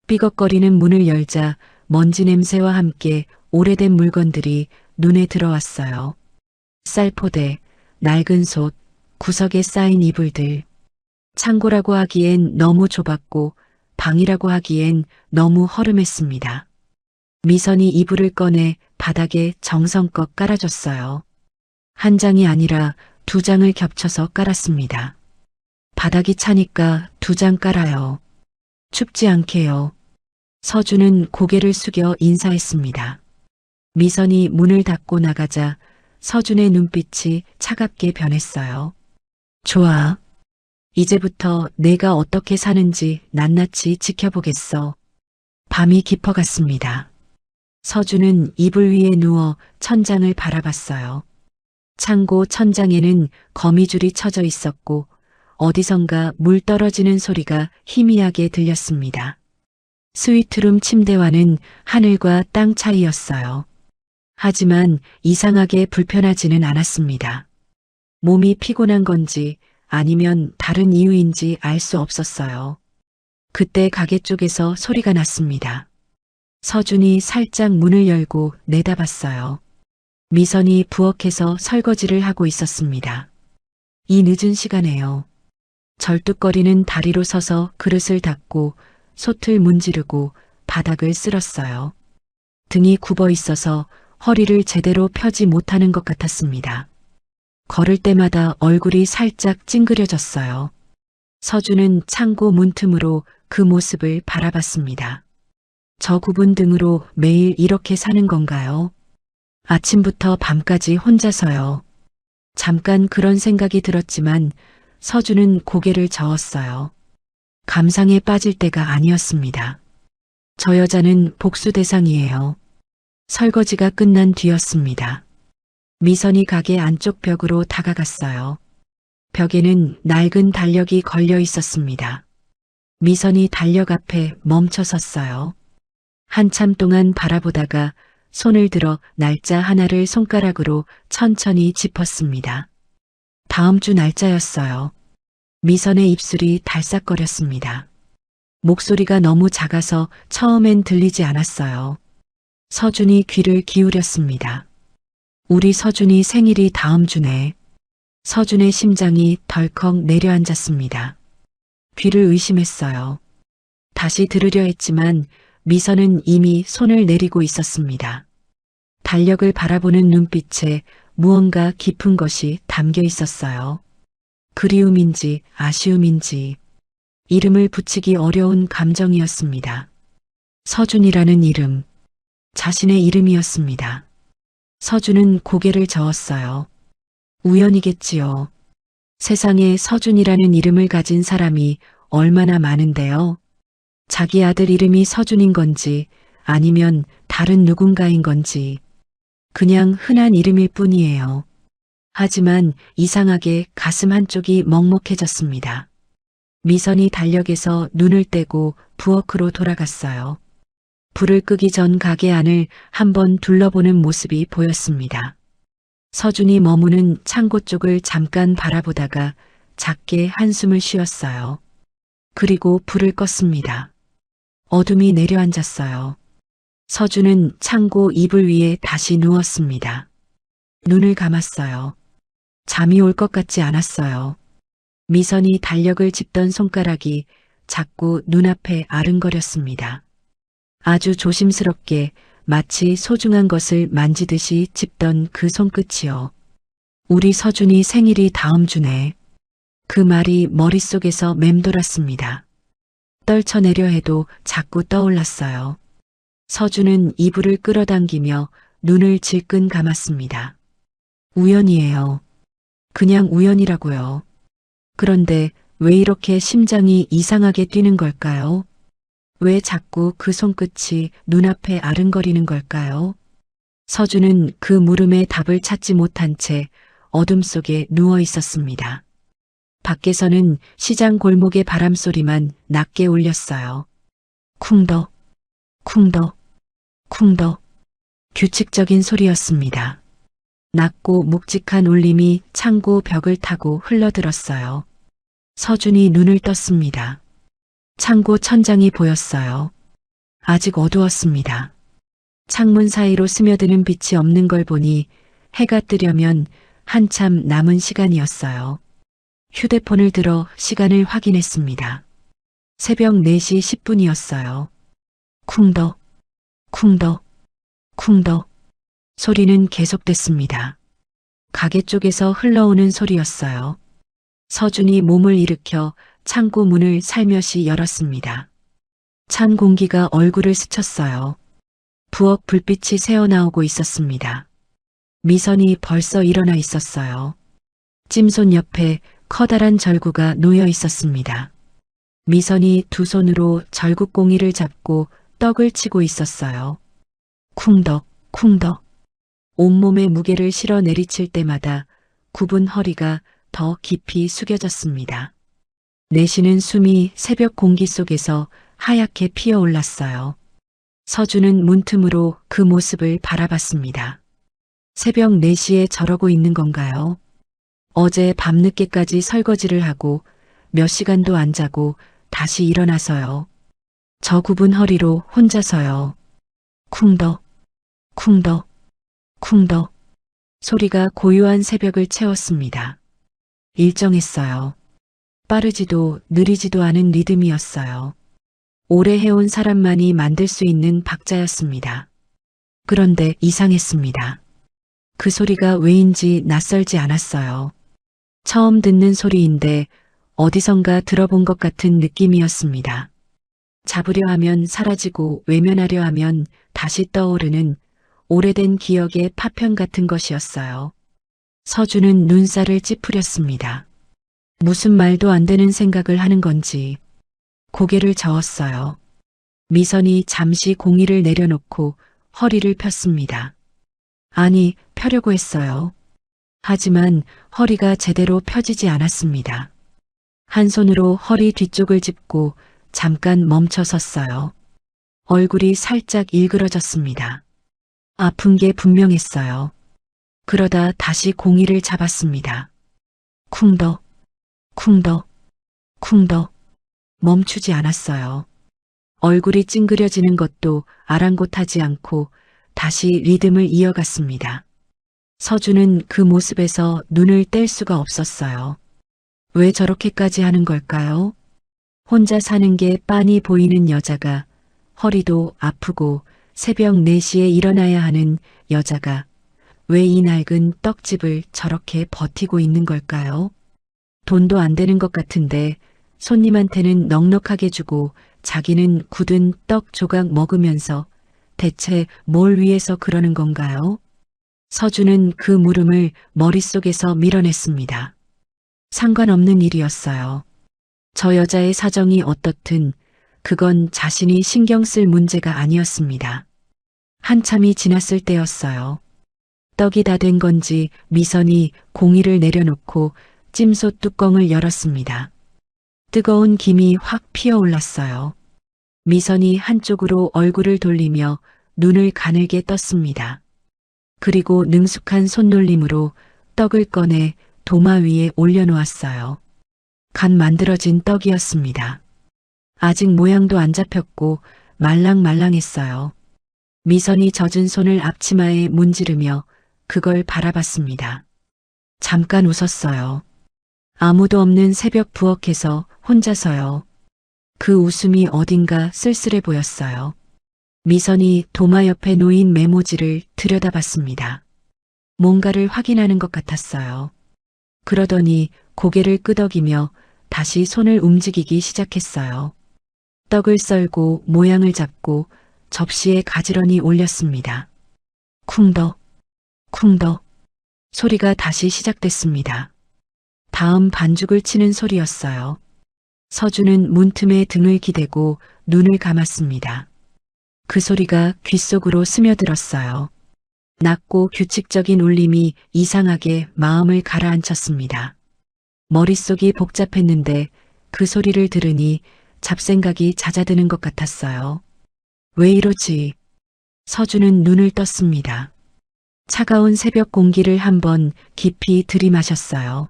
삐걱거리는 문을 열자 먼지 냄새와 함께 오래된 물건들이 눈에 들어왔어요. 쌀포대, 낡은 솥, 구석에 쌓인 이불들. 창고라고 하기엔 너무 좁았고 방이라고 하기엔 너무 허름했습니다. 미선이 이불을 꺼내 바닥에 정성껏 깔아줬어요. 한 장이 아니라 2장을 겹쳐서 깔았습니다. 바닥이 차니까 2장 깔아요. 춥지 않게요. 서준은 고개를 숙여 인사했습니다. 미선이 문을 닫고 나가자 서준의 눈빛이 차갑게 변했어요. 좋아. 이제부터 내가 어떻게 사는지 낱낱이 지켜보겠어. 밤이 깊어갔습니다. 서준은 이불 위에 누워 천장을 바라봤어요. 창고 천장에는 거미줄이 쳐져 있었고 어디선가 물 떨어지는 소리가 희미하게 들렸습니다. 스위트룸 침대와는 하늘과 땅 차이였어요. 하지만 이상하게 불편하지는 않았습니다. 몸이 피곤한 건지 아니면 다른 이유인지 알 수 없었어요. 그때 가게 쪽에서 소리가 났습니다. 서준이 살짝 문을 열고 내다봤어요. 미선이 부엌에서 설거지를 하고 있었습니다. 이 늦은 시간에요. 절뚝거리는 다리로 서서 그릇을 닦고 솥을 문지르고 바닥을 쓸었어요. 등이 굽어 있어서 허리를 제대로 펴지 못하는 것 같았습니다. 걸을 때마다 얼굴이 살짝 찡그려졌어요. 서준은 창고 문틈으로 그 모습을 바라봤습니다. 저 굽은 등으로 매일 이렇게 사는 건가요? 아침부터 밤까지 혼자서요. 잠깐 그런 생각이 들었지만 서준은 고개를 저었어요. 감상에 빠질 때가 아니었습니다. 저 여자는 복수 대상이에요. 설거지가 끝난 뒤였습니다. 미선이 가게 안쪽 벽으로 다가갔어요. 벽에는 낡은 달력이 걸려 있었습니다. 미선이 달력 앞에 멈춰 섰어요. 한참 동안 바라보다가 손을 들어 날짜 하나를 손가락으로 천천히 짚었습니다. 다음 주 날짜였어요. 미선의 입술이 달싹거렸습니다. 목소리가 너무 작아서 처음엔 들리지 않았어요. 서준이 귀를 기울였습니다. 우리 서준이 생일이 다음 주네. 서준의 심장이 덜컥 내려앉았습니다. 귀를 의심했어요. 다시 들으려 했지만 미선은 이미 손을 내리고 있었습니다. 달력을 바라보는 눈빛에 무언가 깊은 것이 담겨 있었어요. 그리움인지 아쉬움인지 이름을 붙이기 어려운 감정이었습니다. 서준이라는 이름, 자신의 이름이었습니다. 서준은 고개를 저었어요. 우연이겠지요. 세상에 서준이라는 이름을 가진 사람이 얼마나 많은데요. 자기 아들 이름이 서준인 건지 아니면 다른 누군가인 건지 그냥 흔한 이름일 뿐이에요. 하지만 이상하게 가슴 한쪽이 먹먹해졌습니다. 미선이 달력에서 눈을 떼고 부엌으로 돌아갔어요. 불을 끄기 전 가게 안을 한번 둘러보는 모습이 보였습니다. 서준이 머무는 창고 쪽을 잠깐 바라보다가 작게 한숨을 쉬었어요. 그리고 불을 껐습니다. 어둠이 내려앉았어요. 서준은 창고 이불 위에 다시 누웠습니다. 눈을 감았어요. 잠이 올 것 같지 않았어요. 미선이 달력을 짚던 손가락이 자꾸 눈앞에 아른거렸습니다. 아주 조심스럽게 마치 소중한 것을 만지듯이 짚던 그 손끝이요. 우리 서준이 생일이 다음 주네. 그 말이 머릿속에서 맴돌았습니다. 떨쳐내려 해도 자꾸 떠올랐어요. 서준은 이불을 끌어당기며 눈을 질끈 감았습니다. 우연이에요. 그냥 우연이라고요. 그런데 왜 이렇게 심장이 이상하게 뛰는 걸까요? 왜 자꾸 그 손끝이 눈앞에 아른거리는 걸까요? 서준은 그 물음에 답을 찾지 못한 채 어둠 속에 누워 있었습니다. 밖에서는 시장 골목의 바람소리만 낮게 울렸어요. 쿵덕, 쿵덕, 쿵덕. 규칙적인 소리였습니다. 낮고 묵직한 울림이 창고 벽을 타고 흘러들었어요. 서준이 눈을 떴습니다. 창고 천장이 보였어요. 아직 어두웠습니다. 창문 사이로 스며드는 빛이 없는 걸 보니 해가 뜨려면 한참 남은 시간이었어요. 휴대폰을 들어 시간을 확인했습니다. 새벽 4시 10분이었어요. 쿵덕, 쿵덕, 쿵덕. 소리는 계속됐습니다. 가게 쪽에서 흘러오는 소리였어요. 서준이 몸을 일으켜 창고 문을 살며시 열었습니다. 찬 공기가 얼굴을 스쳤어요. 부엌 불빛이 새어나오고 있었습니다. 미선이 벌써 일어나 있었어요. 찜손 옆에 커다란 절구가 놓여 있었습니다. 미선이 두 손으로 절구꽁이를 잡고 떡을 치고 있었어요. 쿵덕, 쿵덕. 온몸에 무게를 실어 내리칠 때마다 굽은 허리가 더 깊이 숙여졌습니다. 내쉬는 숨이 새벽 공기 속에서 하얗게 피어올랐어요. 서준은 문틈으로 그 모습을 바라봤습니다. 새벽 4시에 저러고 있는 건가요? 어제 밤늦게까지 설거지를 하고 몇 시간도 안 자고 다시 일어나서요. 저 굽은 허리로 혼자서요. 쿵덕, 쿵덕, 쿵덕. 소리가 고요한 새벽을 채웠습니다. 일정했어요. 빠르지도 느리지도 않은 리듬이었어요. 오래 해온 사람만이 만들 수 있는 박자였습니다. 그런데 이상했습니다. 그 소리가 왜인지 낯설지 않았어요. 처음 듣는 소리인데 어디선가 들어본 것 같은 느낌이었습니다. 잡으려 하면 사라지고 외면하려 하면 다시 떠오르는 오래된 기억의 파편 같은 것이었어요. 서준은 눈살을 찌푸렸습니다. 무슨 말도 안 되는 생각을 하는 건지 고개를 저었어요. 미선이 잠시 공의를 내려놓고 허리를 폈습니다. 아니, 펴려고 했어요. 하지만 허리가 제대로 펴지지 않았습니다. 한 손으로 허리 뒤쪽을 짚고 잠깐 멈춰 섰어요. 얼굴이 살짝 일그러졌습니다. 아픈 게 분명했어요. 그러다 다시 공의를 잡았습니다. 쿵덕, 쿵덕, 쿵덕. 멈추지 않았어요. 얼굴이 찡그려지는 것도 아랑곳하지 않고 다시 리듬을 이어갔습니다. 서준은 그 모습에서 눈을 뗄 수가 없었어요. 왜 저렇게까지 하는 걸까요? 혼자 사는 게 빤히 보이는 여자가, 허리도 아프고 새벽 4시에 일어나야 하는 여자가 왜 이 낡은 떡집을 저렇게 버티고 있는 걸까요? 돈도 안 되는 것 같은데 손님한테는 넉넉하게 주고 자기는 굳은 떡 조각 먹으면서 대체 뭘 위해서 그러는 건가요? 서준은 그 물음을 머릿속에서 밀어냈습니다. 상관없는 일이었어요. 저 여자의 사정이 어떻든 그건 자신이 신경 쓸 문제가 아니었습니다. 한참이 지났을 때였어요. 떡이 다 된 건지 미선이 공의를 내려놓고 찜솥 뚜껑을 열었습니다. 뜨거운 김이 확 피어올랐어요. 미선이 한쪽으로 얼굴을 돌리며 눈을 가늘게 떴습니다. 그리고 능숙한 손놀림으로 떡을 꺼내 도마 위에 올려놓았어요. 간 만들어진 떡이었습니다. 아직 모양도 안 잡혔고 말랑말랑했어요. 미선이 젖은 손을 앞치마에 문지르며 그걸 바라봤습니다. 잠깐 웃었어요. 아무도 없는 새벽 부엌에서 혼자서요. 그 웃음이 어딘가 쓸쓸해 보였어요. 미선이 도마 옆에 놓인 메모지를 들여다봤습니다. 뭔가를 확인하는 것 같았어요. 그러더니 고개를 끄덕이며 다시 손을 움직이기 시작했어요. 떡을 썰고 모양을 잡고 접시에 가지런히 올렸습니다. 쿵덕, 쿵덕. 소리가 다시 시작됐습니다. 다음 반죽을 치는 소리였어요. 서준은 문틈에 등을 기대고 눈을 감았습니다. 그 소리가 귓속으로 스며들었어요. 낮고 규칙적인 울림이 이상하게 마음을 가라앉혔습니다. 머릿속이 복잡했는데 그 소리를 들으니 잡생각이 잦아드는 것 같았어요. 왜 이러지? 서준은 눈을 떴습니다. 차가운 새벽 공기를 한번 깊이 들이마셨어요.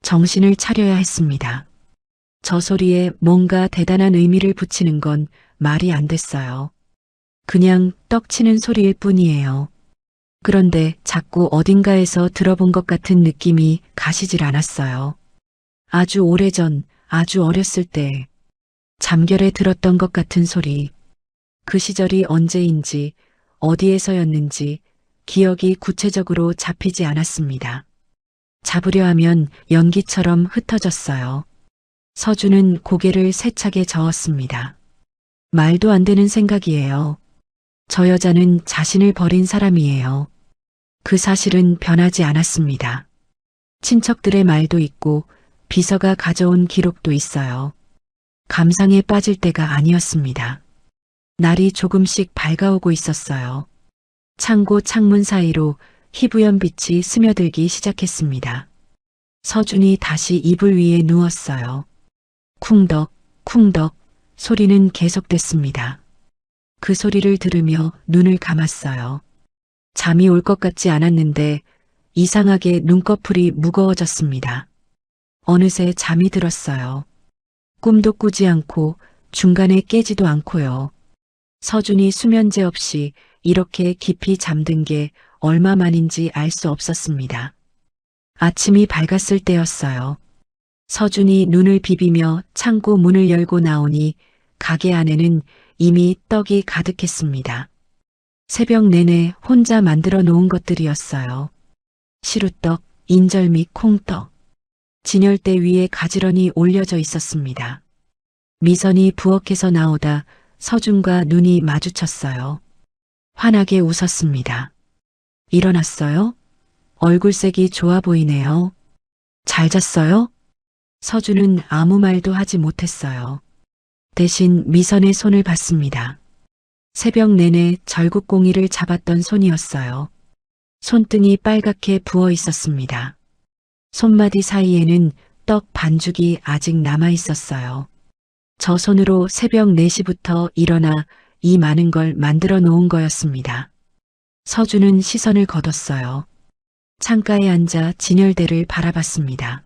정신을 차려야 했습니다. 저 소리에 뭔가 대단한 의미를 붙이는 건 말이 안 됐어요. 그냥 떡 치는 소리일 뿐이에요. 그런데 자꾸 어딘가에서 들어본 것 같은 느낌이 가시질 않았어요. 아주 오래전, 아주 어렸을 때 잠결에 들었던 것 같은 소리. 그 시절이 언제인지 어디에서였는지 기억이 구체적으로 잡히지 않았습니다. 잡으려 하면 연기처럼 흩어졌어요. 서준은 고개를 세차게 저었습니다. 말도 안 되는 생각이에요. 저 여자는 자신을 버린 사람이에요. 그 사실은 변하지 않았습니다. 친척들의 말도 있고 비서가 가져온 기록도 있어요. 감상에 빠질 때가 아니었습니다. 날이 조금씩 밝아오고 있었어요. 창고 창문 사이로 희부연 빛이 스며들기 시작했습니다. 서준이 다시 이불 위에 누웠어요. 쿵덕, 쿵덕 소리는 계속됐습니다. 그 소리를 들으며 눈을 감았어요. 잠이 올 것 같지 않았는데 이상하게 눈꺼풀이 무거워졌습니다. 어느새 잠이 들었어요. 꿈도 꾸지 않고 중간에 깨지도 않고요. 서준이 수면제 없이 이렇게 깊이 잠든 게 얼마만인지 알 수 없었습니다. 아침이 밝았을 때였어요. 서준이 눈을 비비며 창고 문을 열고 나오니 가게 안에는 이미 떡이 가득했습니다. 새벽 내내 혼자 만들어 놓은 것들이었어요. 시루떡, 인절미, 콩떡. 진열대 위에 가지런히 올려져 있었습니다. 미선이 부엌에서 나오다 서준과 눈이 마주쳤어요. 환하게 웃었습니다. 일어났어요? 얼굴색이 좋아 보이네요. 잘 잤어요? 서준은 아무 말도 하지 못했어요. 대신 미선의 손을 봤습니다. 새벽 내내 절국공이를 잡았던 손이었어요. 손등이 빨갛게 부어 있었습니다. 손마디 사이에는 떡 반죽이 아직 남아 있었어요. 저 손으로 새벽 4시부터 일어나 이 많은 걸 만들어 놓은 거였습니다. 서준은 시선을 거뒀어요. 창가에 앉아 진열대를 바라봤습니다.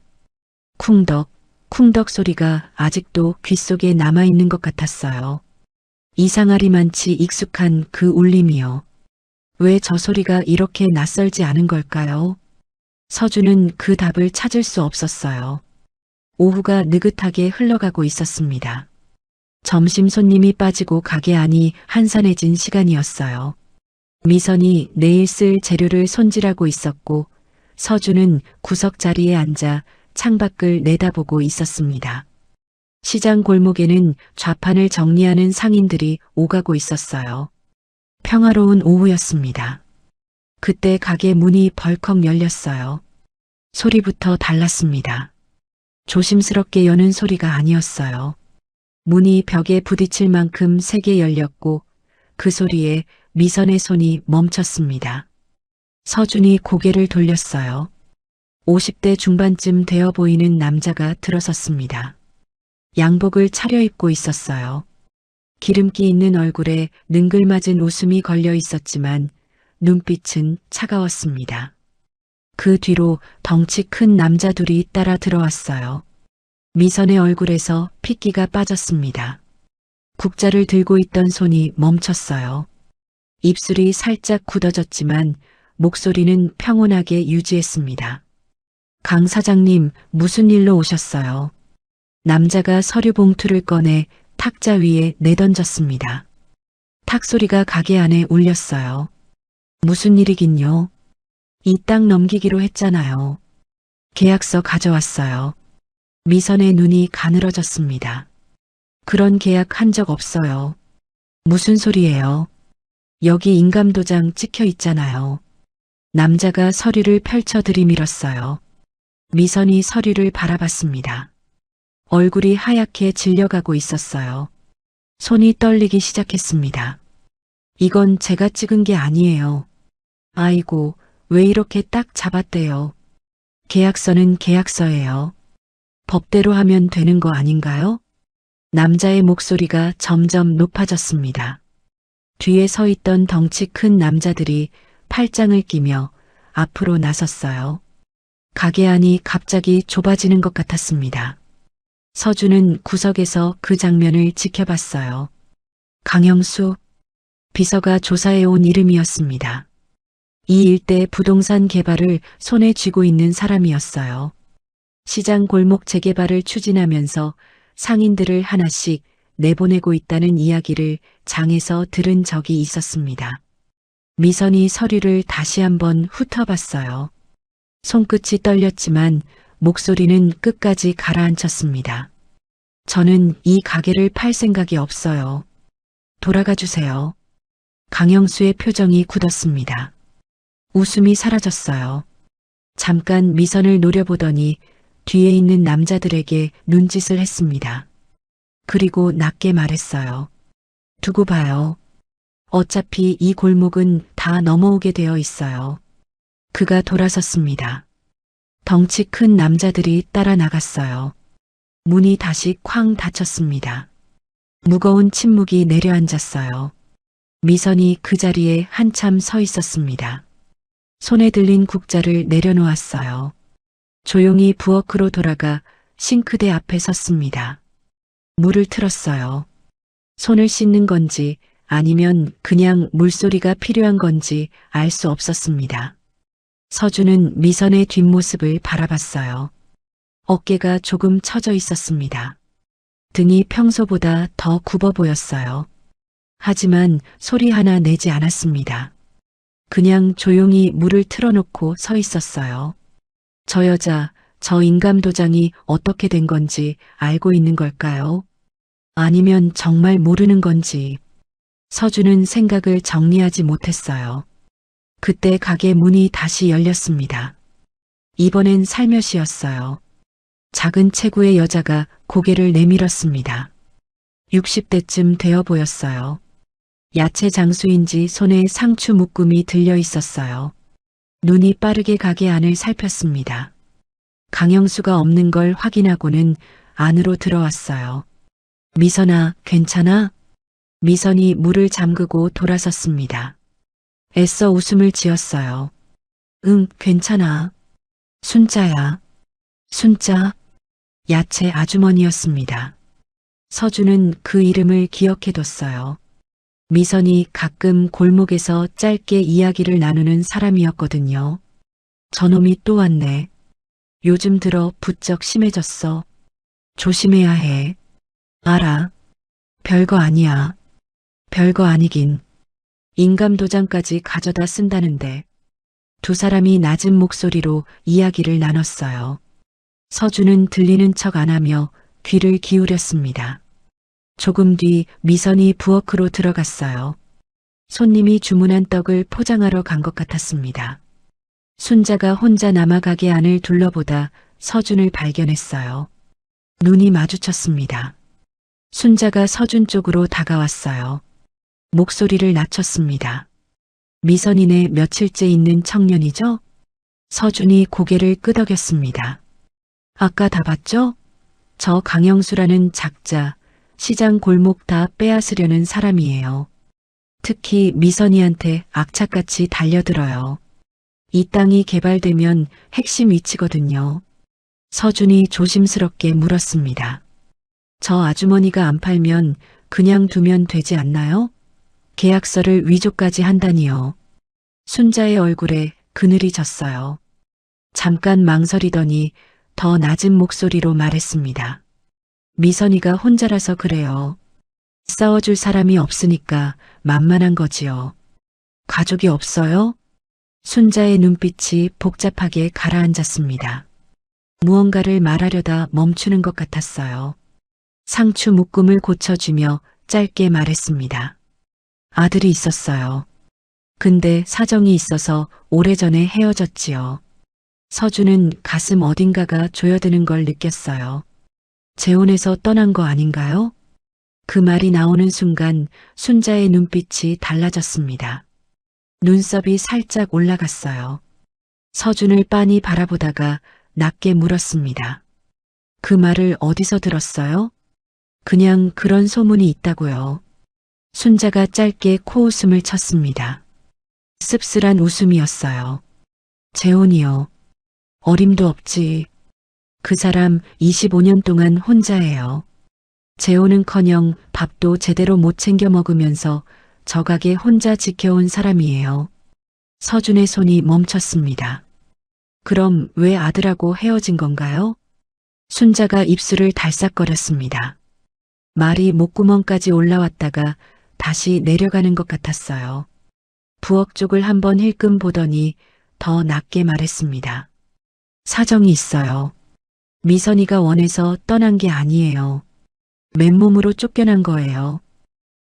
쿵덕, 쿵덕 소리가 아직도 귓속에 남아있는 것 같았어요. 이상하리만치 익숙한 그 울림이요. 왜 저 소리가 이렇게 낯설지 않은 걸까요? 서준은 그 답을 찾을 수 없었어요. 오후가 느긋하게 흘러가고 있었습니다. 점심 손님이 빠지고 가게 안이 한산해진 시간이었어요. 미선이 내일 쓸 재료를 손질하고 있었고 서준은 구석 자리에 앉아 창밖을 내다보고 있었습니다. 시장 골목에는 좌판을 정리하는 상인들이 오가고 있었어요. 평화로운 오후였습니다. 그때 가게 문이 벌컥 열렸어요. 소리부터 달랐습니다. 조심스럽게 여는 소리가 아니었어요. 문이 벽에 부딪힐 만큼 세게 열렸고 그 소리에 미선의 손이 멈췄습니다. 서준이 고개를 돌렸어요. 50대 중반쯤 되어 보이는 남자가 들어섰습니다. 양복을 차려입고 있었어요. 기름기 있는 얼굴에 능글맞은 웃음이 걸려 있었지만 눈빛은 차가웠습니다. 그 뒤로 덩치 큰 남자 둘이 따라 들어왔어요. 미선의 얼굴에서 핏기가 빠졌습니다. 국자를 들고 있던 손이 멈췄어요. 입술이 살짝 굳어졌지만 목소리는 평온하게 유지했습니다. 강 사장님, 무슨 일로 오셨어요? 남자가 서류 봉투를 꺼내 탁자 위에 내던졌습니다. 탁 소리가 가게 안에 울렸어요. 무슨 일이긴요? 이 땅 넘기기로 했잖아요. 계약서 가져왔어요. 미선의 눈이 가늘어졌습니다. 그런 계약 한 적 없어요. 무슨 소리예요? 여기 인감도장 찍혀 있잖아요. 남자가 서류를 펼쳐 들이밀었어요. 미선이 서류를 바라봤습니다. 얼굴이 하얗게 질려가고 있었어요. 손이 떨리기 시작했습니다. 이건 제가 찍은 게 아니에요. 아이고, 왜 이렇게 딱 잡았대요. 계약서는 계약서예요. 법대로 하면 되는 거 아닌가요? 남자의 목소리가 점점 높아졌습니다. 뒤에 서 있던 덩치 큰 남자들이 팔짱을 끼며 앞으로 나섰어요. 가게 안이 갑자기 좁아지는 것 같았습니다. 서준은 구석에서 그 장면을 지켜봤어요. 강영수, 비서가 조사해 온 이름이었습니다. 이 일대 부동산 개발을 손에 쥐고 있는 사람이었어요. 시장 골목 재개발을 추진하면서 상인들을 하나씩 내보내고 있다는 이야기를 장에서 들은 적이 있었습니다. 미선이 서류를 다시 한번 훑어봤어요. 손끝이 떨렸지만 목소리는 끝까지 가라앉혔습니다. 저는 이 가게를 팔 생각이 없어요. 돌아가 주세요. 강영수의 표정이 굳었습니다. 웃음이 사라졌어요. 잠깐 미선을 노려보더니 뒤에 있는 남자들에게 눈짓을 했습니다. 그리고 낮게 말했어요. 두고 봐요. 어차피 이 골목은 다 넘어오게 되어 있어요. 그가 돌아섰습니다. 덩치 큰 남자들이 따라 나갔어요. 문이 다시 쾅 닫혔습니다. 무거운 침묵이 내려앉았어요. 미선이 그 자리에 한참 서 있었습니다. 손에 들린 국자를 내려놓았어요. 조용히 부엌으로 돌아가 싱크대 앞에 섰습니다. 물을 틀었어요. 손을 씻는 건지 아니면 그냥 물소리가 필요한 건지 알 수 없었습니다. 서준은 미선의 뒷모습을 바라봤어요. 어깨가 조금 처져 있었습니다. 등이 평소보다 더 굽어 보였어요. 하지만 소리 하나 내지 않았습니다. 그냥 조용히 물을 틀어놓고 서 있었어요. 저 여자, 저 인감도장이 어떻게 된 건지 알고 있는 걸까요? 아니면 정말 모르는 건지. 서준은 생각을 정리하지 못했어요. 그때 가게 문이 다시 열렸습니다. 이번엔 살며시였어요. 작은 체구의 여자가 고개를 내밀었습니다. 60대쯤 되어 보였어요. 야채 장수인지 손에 상추 묶음이 들려 있었어요. 눈이 빠르게 가게 안을 살폈습니다. 강영수가 없는 걸 확인하고는 안으로 들어왔어요. 미선아, 괜찮아? 미선이 물을 잠그고 돌아섰습니다. 애써 웃음을 지었어요. 응, 괜찮아. 순자야. 순자. 야채 아주머니였습니다. 서준은 그 이름을 기억해뒀어요. 미선이 가끔 골목에서 짧게 이야기를 나누는 사람이었거든요. 저놈이 또 왔네. 요즘 들어 부쩍 심해졌어. 조심해야 해. 알아. 별거 아니야. 별거 아니긴. 인감도장까지 가져다 쓴다는데. 두 사람이 낮은 목소리로 이야기를 나눴어요. 서준은 들리는 척 안 하며 귀를 기울였습니다. 조금 뒤 미선이 부엌으로 들어갔어요. 손님이 주문한 떡을 포장하러 간 것 같았습니다. 순자가 혼자 남아 가게 안을 둘러보다 서준을 발견했어요. 눈이 마주쳤습니다. 순자가 서준 쪽으로 다가왔어요. 목소리를 낮췄습니다. 미선이네 며칠째 있는 청년이죠? 서준이 고개를 끄덕였습니다. 아까 다 봤죠? 저 강영수라는 작자, 시장 골목 다 빼앗으려는 사람이에요. 특히 미선이한테 악착같이 달려들어요. 이 땅이 개발되면 핵심 위치거든요. 서준이 조심스럽게 물었습니다. 저 아주머니가 안 팔면 그냥 두면 되지 않나요? 계약서를 위조까지 한다니요. 순자의 얼굴에 그늘이 졌어요. 잠깐 망설이더니 더 낮은 목소리로 말했습니다. 미선이가 혼자라서 그래요. 싸워줄 사람이 없으니까 만만한 거지요. 가족이 없어요? 순자의 눈빛이 복잡하게 가라앉았습니다. 무언가를 말하려다 멈추는 것 같았어요. 상추 묶음을 고쳐주며 짧게 말했습니다. 아들이 있었어요. 근데 사정이 있어서 오래전에 헤어졌지요. 서준은 가슴 어딘가가 조여드는 걸 느꼈어요. 재혼해서 떠난 거 아닌가요? 그 말이 나오는 순간 순자의 눈빛이 달라졌습니다. 눈썹이 살짝 올라갔어요. 서준을 빤히 바라보다가 낮게 물었습니다. 그 말을 어디서 들었어요? 그냥 그런 소문이 있다고요. 순자가 짧게 코웃음을 쳤습니다. 씁쓸한 웃음이었어요. 재혼이요. 어림도 없지. 그 사람 25년 동안 혼자예요. 재혼은커녕 밥도 제대로 못 챙겨 먹으면서 저 가게 혼자 지켜온 사람이에요. 서준의 손이 멈췄습니다. 그럼 왜 아들하고 헤어진 건가요? 순자가 입술을 달싹거렸습니다. 말이 목구멍까지 올라왔다가 다시 내려가는 것 같았어요. 부엌 쪽을 한번 힐끔 보더니 더 낮게 말했습니다. 사정이 있어요. 미선이가 원해서 떠난 게 아니에요. 맨몸으로 쫓겨난 거예요.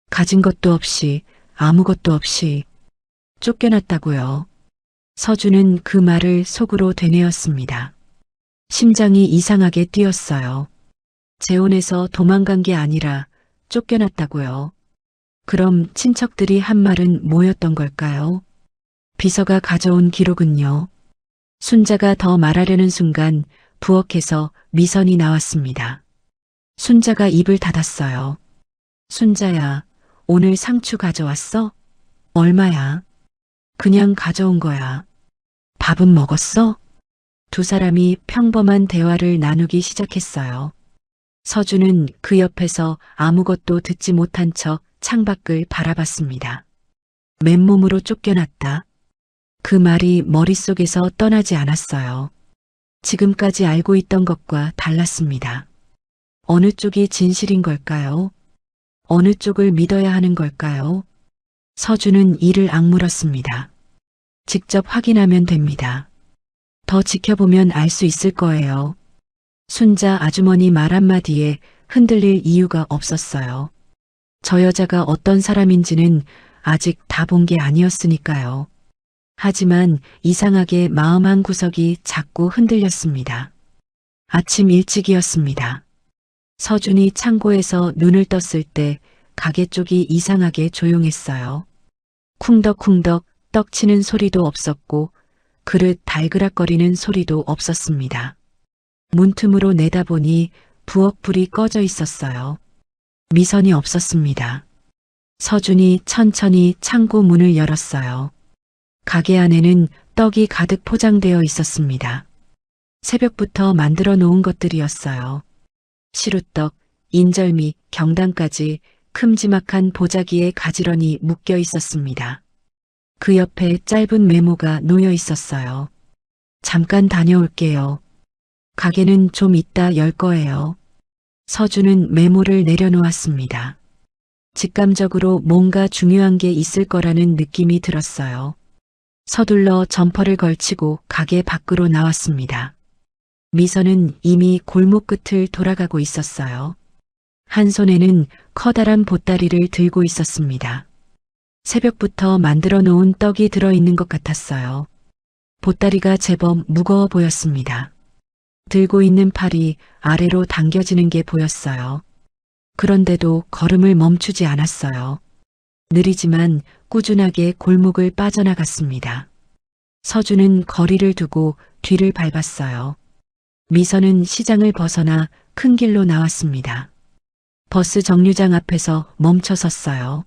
가진 것도 없이 아무것도 없이 쫓겨났다고요. 서준은 그 말을 속으로 되뇌었습니다. 심장이 이상하게 뛰었어요. 재혼해서 도망간 게 아니라 쫓겨났다고요. 그럼 친척들이 한 말은 뭐였던 걸까요? 비서가 가져온 기록은요. 순자가 더 말하려는 순간 부엌에서 미선이 나왔습니다. 순자가 입을 닫았어요. 순자야, 오늘 상추 가져왔어? 얼마야? 그냥 가져온 거야. 밥은 먹었어? 두 사람이 평범한 대화를 나누기 시작했어요. 서준은 그 옆에서 아무것도 듣지 못한 척 창밖을 바라봤습니다. 맨몸으로 쫓겨났다. 그 말이 머릿속에서 떠나지 않았어요. 지금까지 알고 있던 것과 달랐습니다. 어느 쪽이 진실인 걸까요? 어느 쪽을 믿어야 하는 걸까요? 서준은 이를 악물었습니다. 직접 확인하면 됩니다. 더 지켜보면 알 수 있을 거예요. 순자 아주머니 말 한마디에 흔들릴 이유가 없었어요. 저 여자가 어떤 사람인지는 아직 다 본 게 아니었으니까요. 하지만 이상하게 마음 한 구석이 자꾸 흔들렸습니다. 아침 일찍이었습니다. 서준이 창고에서 눈을 떴을 때 가게 쪽이 이상하게 조용했어요. 쿵덕쿵덕 떡치는 소리도 없었고 그릇 달그락거리는 소리도 없었습니다. 문틈으로 내다보니 부엌 불이 꺼져 있었어요. 미선이 없었습니다. 서준이 천천히 창고 문을 열었어요. 가게 안에는 떡이 가득 포장되어 있었습니다. 새벽부터 만들어 놓은 것들이었어요. 시루떡, 인절미, 경단까지 큼지막한 보자기에 가지런히 묶여 있었습니다. 그 옆에 짧은 메모가 놓여 있었어요. 잠깐 다녀올게요. 가게는 좀 이따 열 거예요. 서준은 메모를 내려놓았습니다. 직감적으로 뭔가 중요한 게 있을 거라는 느낌이 들었어요. 서둘러 점퍼를 걸치고 가게 밖으로 나왔습니다. 미선은 이미 골목 끝을 돌아가고 있었어요. 한 손에는 커다란 보따리를 들고 있었습니다. 새벽부터 만들어 놓은 떡이 들어있는 것 같았어요. 보따리가 제법 무거워 보였습니다. 들고 있는 팔이 아래로 당겨지는 게 보였어요. 그런데도 걸음을 멈추지 않았어요. 느리지만 꾸준하게 골목을 빠져나갔습니다. 서준은 거리를 두고 뒤를 밟았어요. 미선은 시장을 벗어나 큰 길로 나왔습니다. 버스 정류장 앞에서 멈춰 섰어요.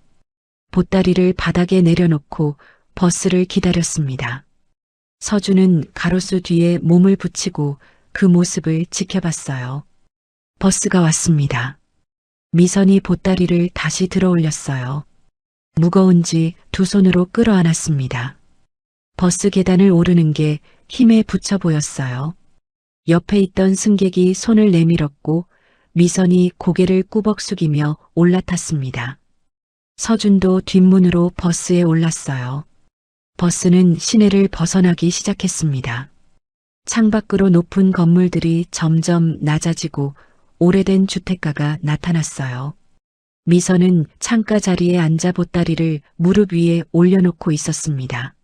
보따리를 바닥에 내려놓고 버스를 기다렸습니다. 서준은 가로수 뒤에 몸을 붙이고 그 모습을 지켜봤어요. 버스가 왔습니다. 미선이 보따리를 다시 들어 올렸어요. 무거운지 두 손으로 끌어안았습니다. 버스 계단을 오르는 게 힘에 부쳐 보였어요. 옆에 있던 승객이 손을 내밀었고 미선이 고개를 꾸벅 숙이며 올라탔습니다. 서준도 뒷문으로 버스에 올랐어요. 버스는 시내를 벗어나기 시작했습니다. 창밖으로 높은 건물들이 점점 낮아지고 오래된 주택가가 나타났어요. 미선은 창가 자리에 앉아 보따리를 무릎 위에 올려놓고 있었습니다.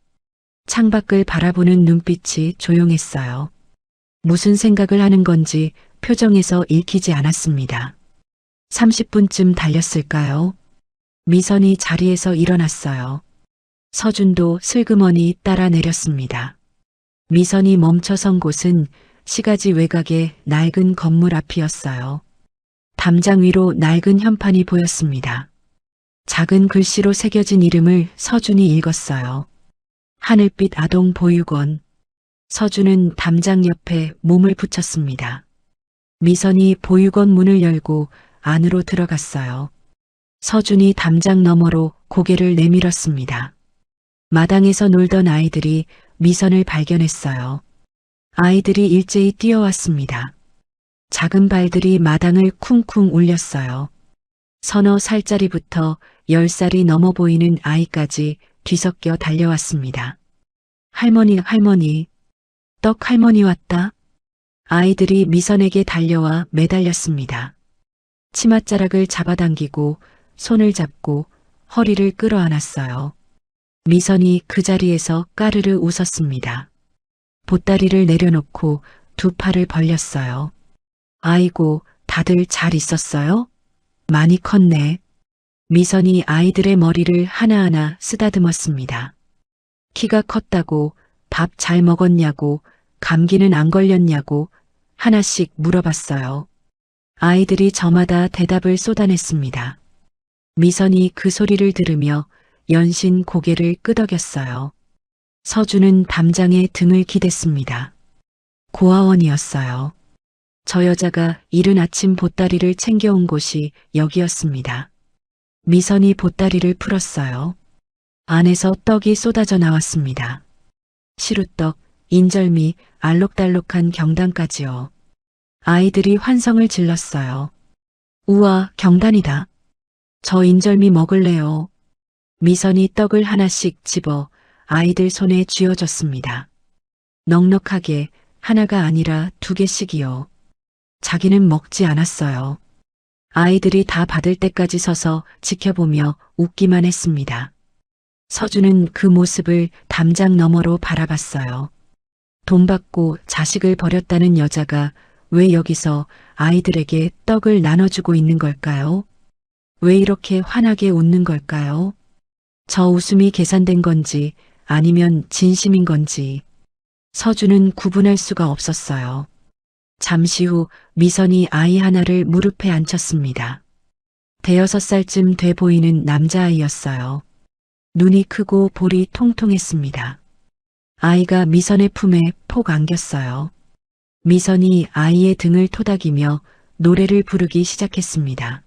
창밖을 바라보는 눈빛이 조용했어요. 무슨 생각을 하는 건지 표정에서 읽히지 않았습니다. 30분쯤 달렸을까요? 미선이 자리에서 일어났어요. 서준도 슬그머니 따라 내렸습니다. 미선이 멈춰선 곳은 시가지 외곽의 낡은 건물 앞이었어요. 담장 위로 낡은 현판이 보였습니다. 작은 글씨로 새겨진 이름을 서준이 읽었어요. 하늘빛 아동 보육원. 서준은 담장 옆에 몸을 붙였습니다. 미선이 보육원 문을 열고 안으로 들어갔어요. 서준이 담장 너머로 고개를 내밀었습니다. 마당에서 놀던 아이들이 미선을 발견했어요. 아이들이 일제히 뛰어왔습니다. 작은 발들이 마당을 쿵쿵 울렸어요. 서너 살짜리부터 10살이 넘어 보이는 아이까지 뒤섞여 달려왔습니다. 할머니, 할머니, 떡 할머니 왔다. 아이들이 미선에게 달려와 매달렸습니다. 치맛자락을 잡아당기고 손을 잡고 허리를 끌어안았어요. 미선이 그 자리에서 까르르 웃었습니다. 보따리를 내려놓고 두 팔을 벌렸어요. 아이고, 다들 잘 있었어요? 많이 컸네. 미선이 아이들의 머리를 하나하나 쓰다듬었습니다. 키가 컸다고, 밥 잘 먹었냐고, 감기는 안 걸렸냐고 하나씩 물어봤어요. 아이들이 저마다 대답을 쏟아냈습니다. 미선이 그 소리를 들으며 연신 고개를 끄덕였어요. 서준은 담장에 등을 기댔습니다. 고아원이었어요. 저 여자가 이른 아침 보따리를 챙겨온 곳이 여기였습니다. 미선이 보따리를 풀었어요. 안에서 떡이 쏟아져 나왔습니다. 시루떡, 인절미, 알록달록한 경단까지요. 아이들이 환성을 질렀어요. 우와, 경단이다. 저 인절미 먹을래요. 미선이 떡을 하나씩 집어 아이들 손에 쥐어줬습니다. 넉넉하게 하나가 아니라 2개씩이요. 자기는 먹지 않았어요. 아이들이 다 받을 때까지 서서 지켜보며 웃기만 했습니다. 서준은 그 모습을 담장 너머로 바라봤어요. 돈 받고 자식을 버렸다는 여자가 왜 여기서 아이들에게 떡을 나눠주고 있는 걸까요? 왜 이렇게 환하게 웃는 걸까요? 저 웃음이 계산된 건지 아니면 진심인 건지 서준은 구분할 수가 없었어요. 잠시 후 미선이 아이 하나를 무릎에 앉혔습니다. 5살쯤 돼 보이는 남자아이였어요. 눈이 크고 볼이 통통했습니다. 아이가 미선의 품에 폭 안겼어요. 미선이 아이의 등을 토닥이며 노래를 부르기 시작했습니다.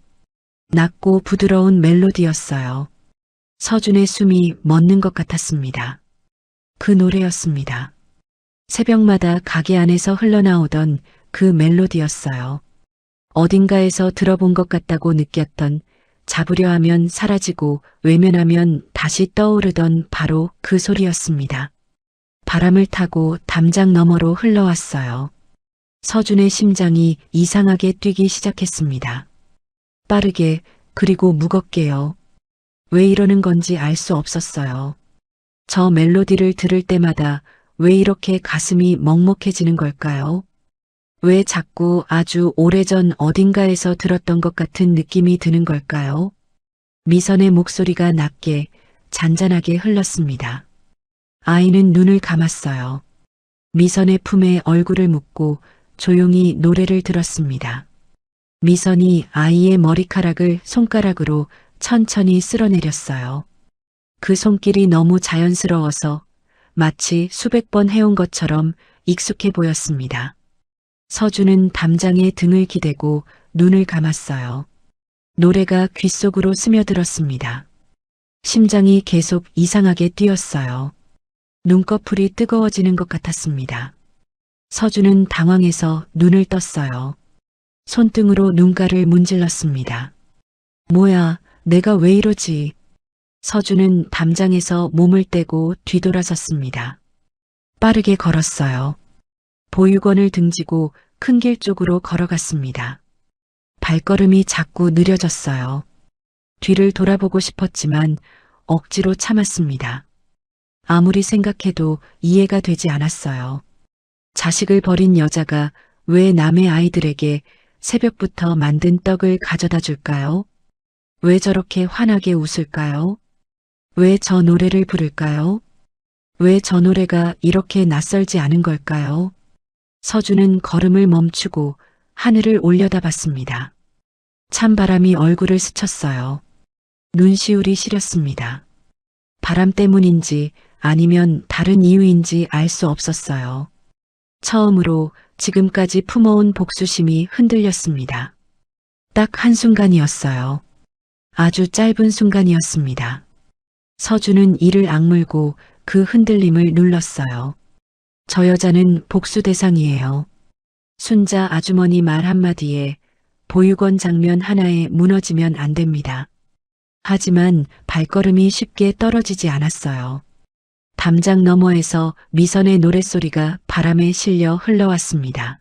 낮고 부드러운 멜로디였어요. 서준의 숨이 멎는 것 같았습니다. 그 노래였습니다. 새벽마다 가게 안에서 흘러나오던 그 멜로디였어요. 어딘가에서 들어본 것 같다고 느꼈던, 잡으려 하면 사라지고 외면하면 다시 떠오르던 바로 그 소리였습니다. 바람을 타고 담장 너머로 흘러왔어요. 서준의 심장이 이상하게 뛰기 시작했습니다. 빠르게, 그리고 무겁게요. 왜 이러는 건지 알 수 없었어요. 저 멜로디를 들을 때마다 왜 이렇게 가슴이 먹먹해지는 걸까요? 왜 자꾸 아주 오래전 어딘가에서 들었던 것 같은 느낌이 드는 걸까요? 미선의 목소리가 낮게, 잔잔하게 흘렀습니다. 아이는 눈을 감았어요. 미선의 품에 얼굴을 묻고 조용히 노래를 들었습니다. 미선이 아이의 머리카락을 손가락으로 천천히 쓸어내렸어요. 그 손길이 너무 자연스러워서 마치 수백 번 해온 것처럼 익숙해 보였습니다. 서준은 담장에 등을 기대고 눈을 감았어요. 노래가 귓속으로 스며들었습니다. 심장이 계속 이상하게 뛰었어요. 눈꺼풀이 뜨거워지는 것 같았습니다. 서준은 당황해서 눈을 떴어요. 손등으로 눈가를 문질렀습니다. 뭐야, 내가 왜 이러지? 서준은 담장에서 몸을 떼고 뒤돌아섰습니다. 빠르게 걸었어요. 보육원을 등지고 큰 길 쪽으로 걸어갔습니다. 발걸음이 자꾸 느려졌어요. 뒤를 돌아보고 싶었지만 억지로 참았습니다. 아무리 생각해도 이해가 되지 않았어요. 자식을 버린 여자가 왜 남의 아이들에게 새벽부터 만든 떡을 가져다 줄까요? 왜 저렇게 환하게 웃을까요? 왜 저 노래를 부를까요? 왜 저 노래가 이렇게 낯설지 않은 걸까요? 서준은 걸음을 멈추고 하늘을 올려다봤습니다. 찬바람이 얼굴을 스쳤어요. 눈시울이 시렸습니다. 바람 때문인지 아니면 다른 이유인지 알 수 없었어요. 처음으로 지금까지 품어온 복수심이 흔들렸습니다. 딱 한순간이었어요. 아주 짧은 순간이었습니다. 서준은 이를 악물고 그 흔들림을 눌렀어요. 저 여자는 복수 대상이에요. 순자 아주머니 말 한마디에 보육원 장면 하나에 무너지면 안 됩니다. 하지만 발걸음이 쉽게 떨어지지 않았어요. 담장 너머에서 미선의 노랫소리가 바람에 실려 흘러왔습니다.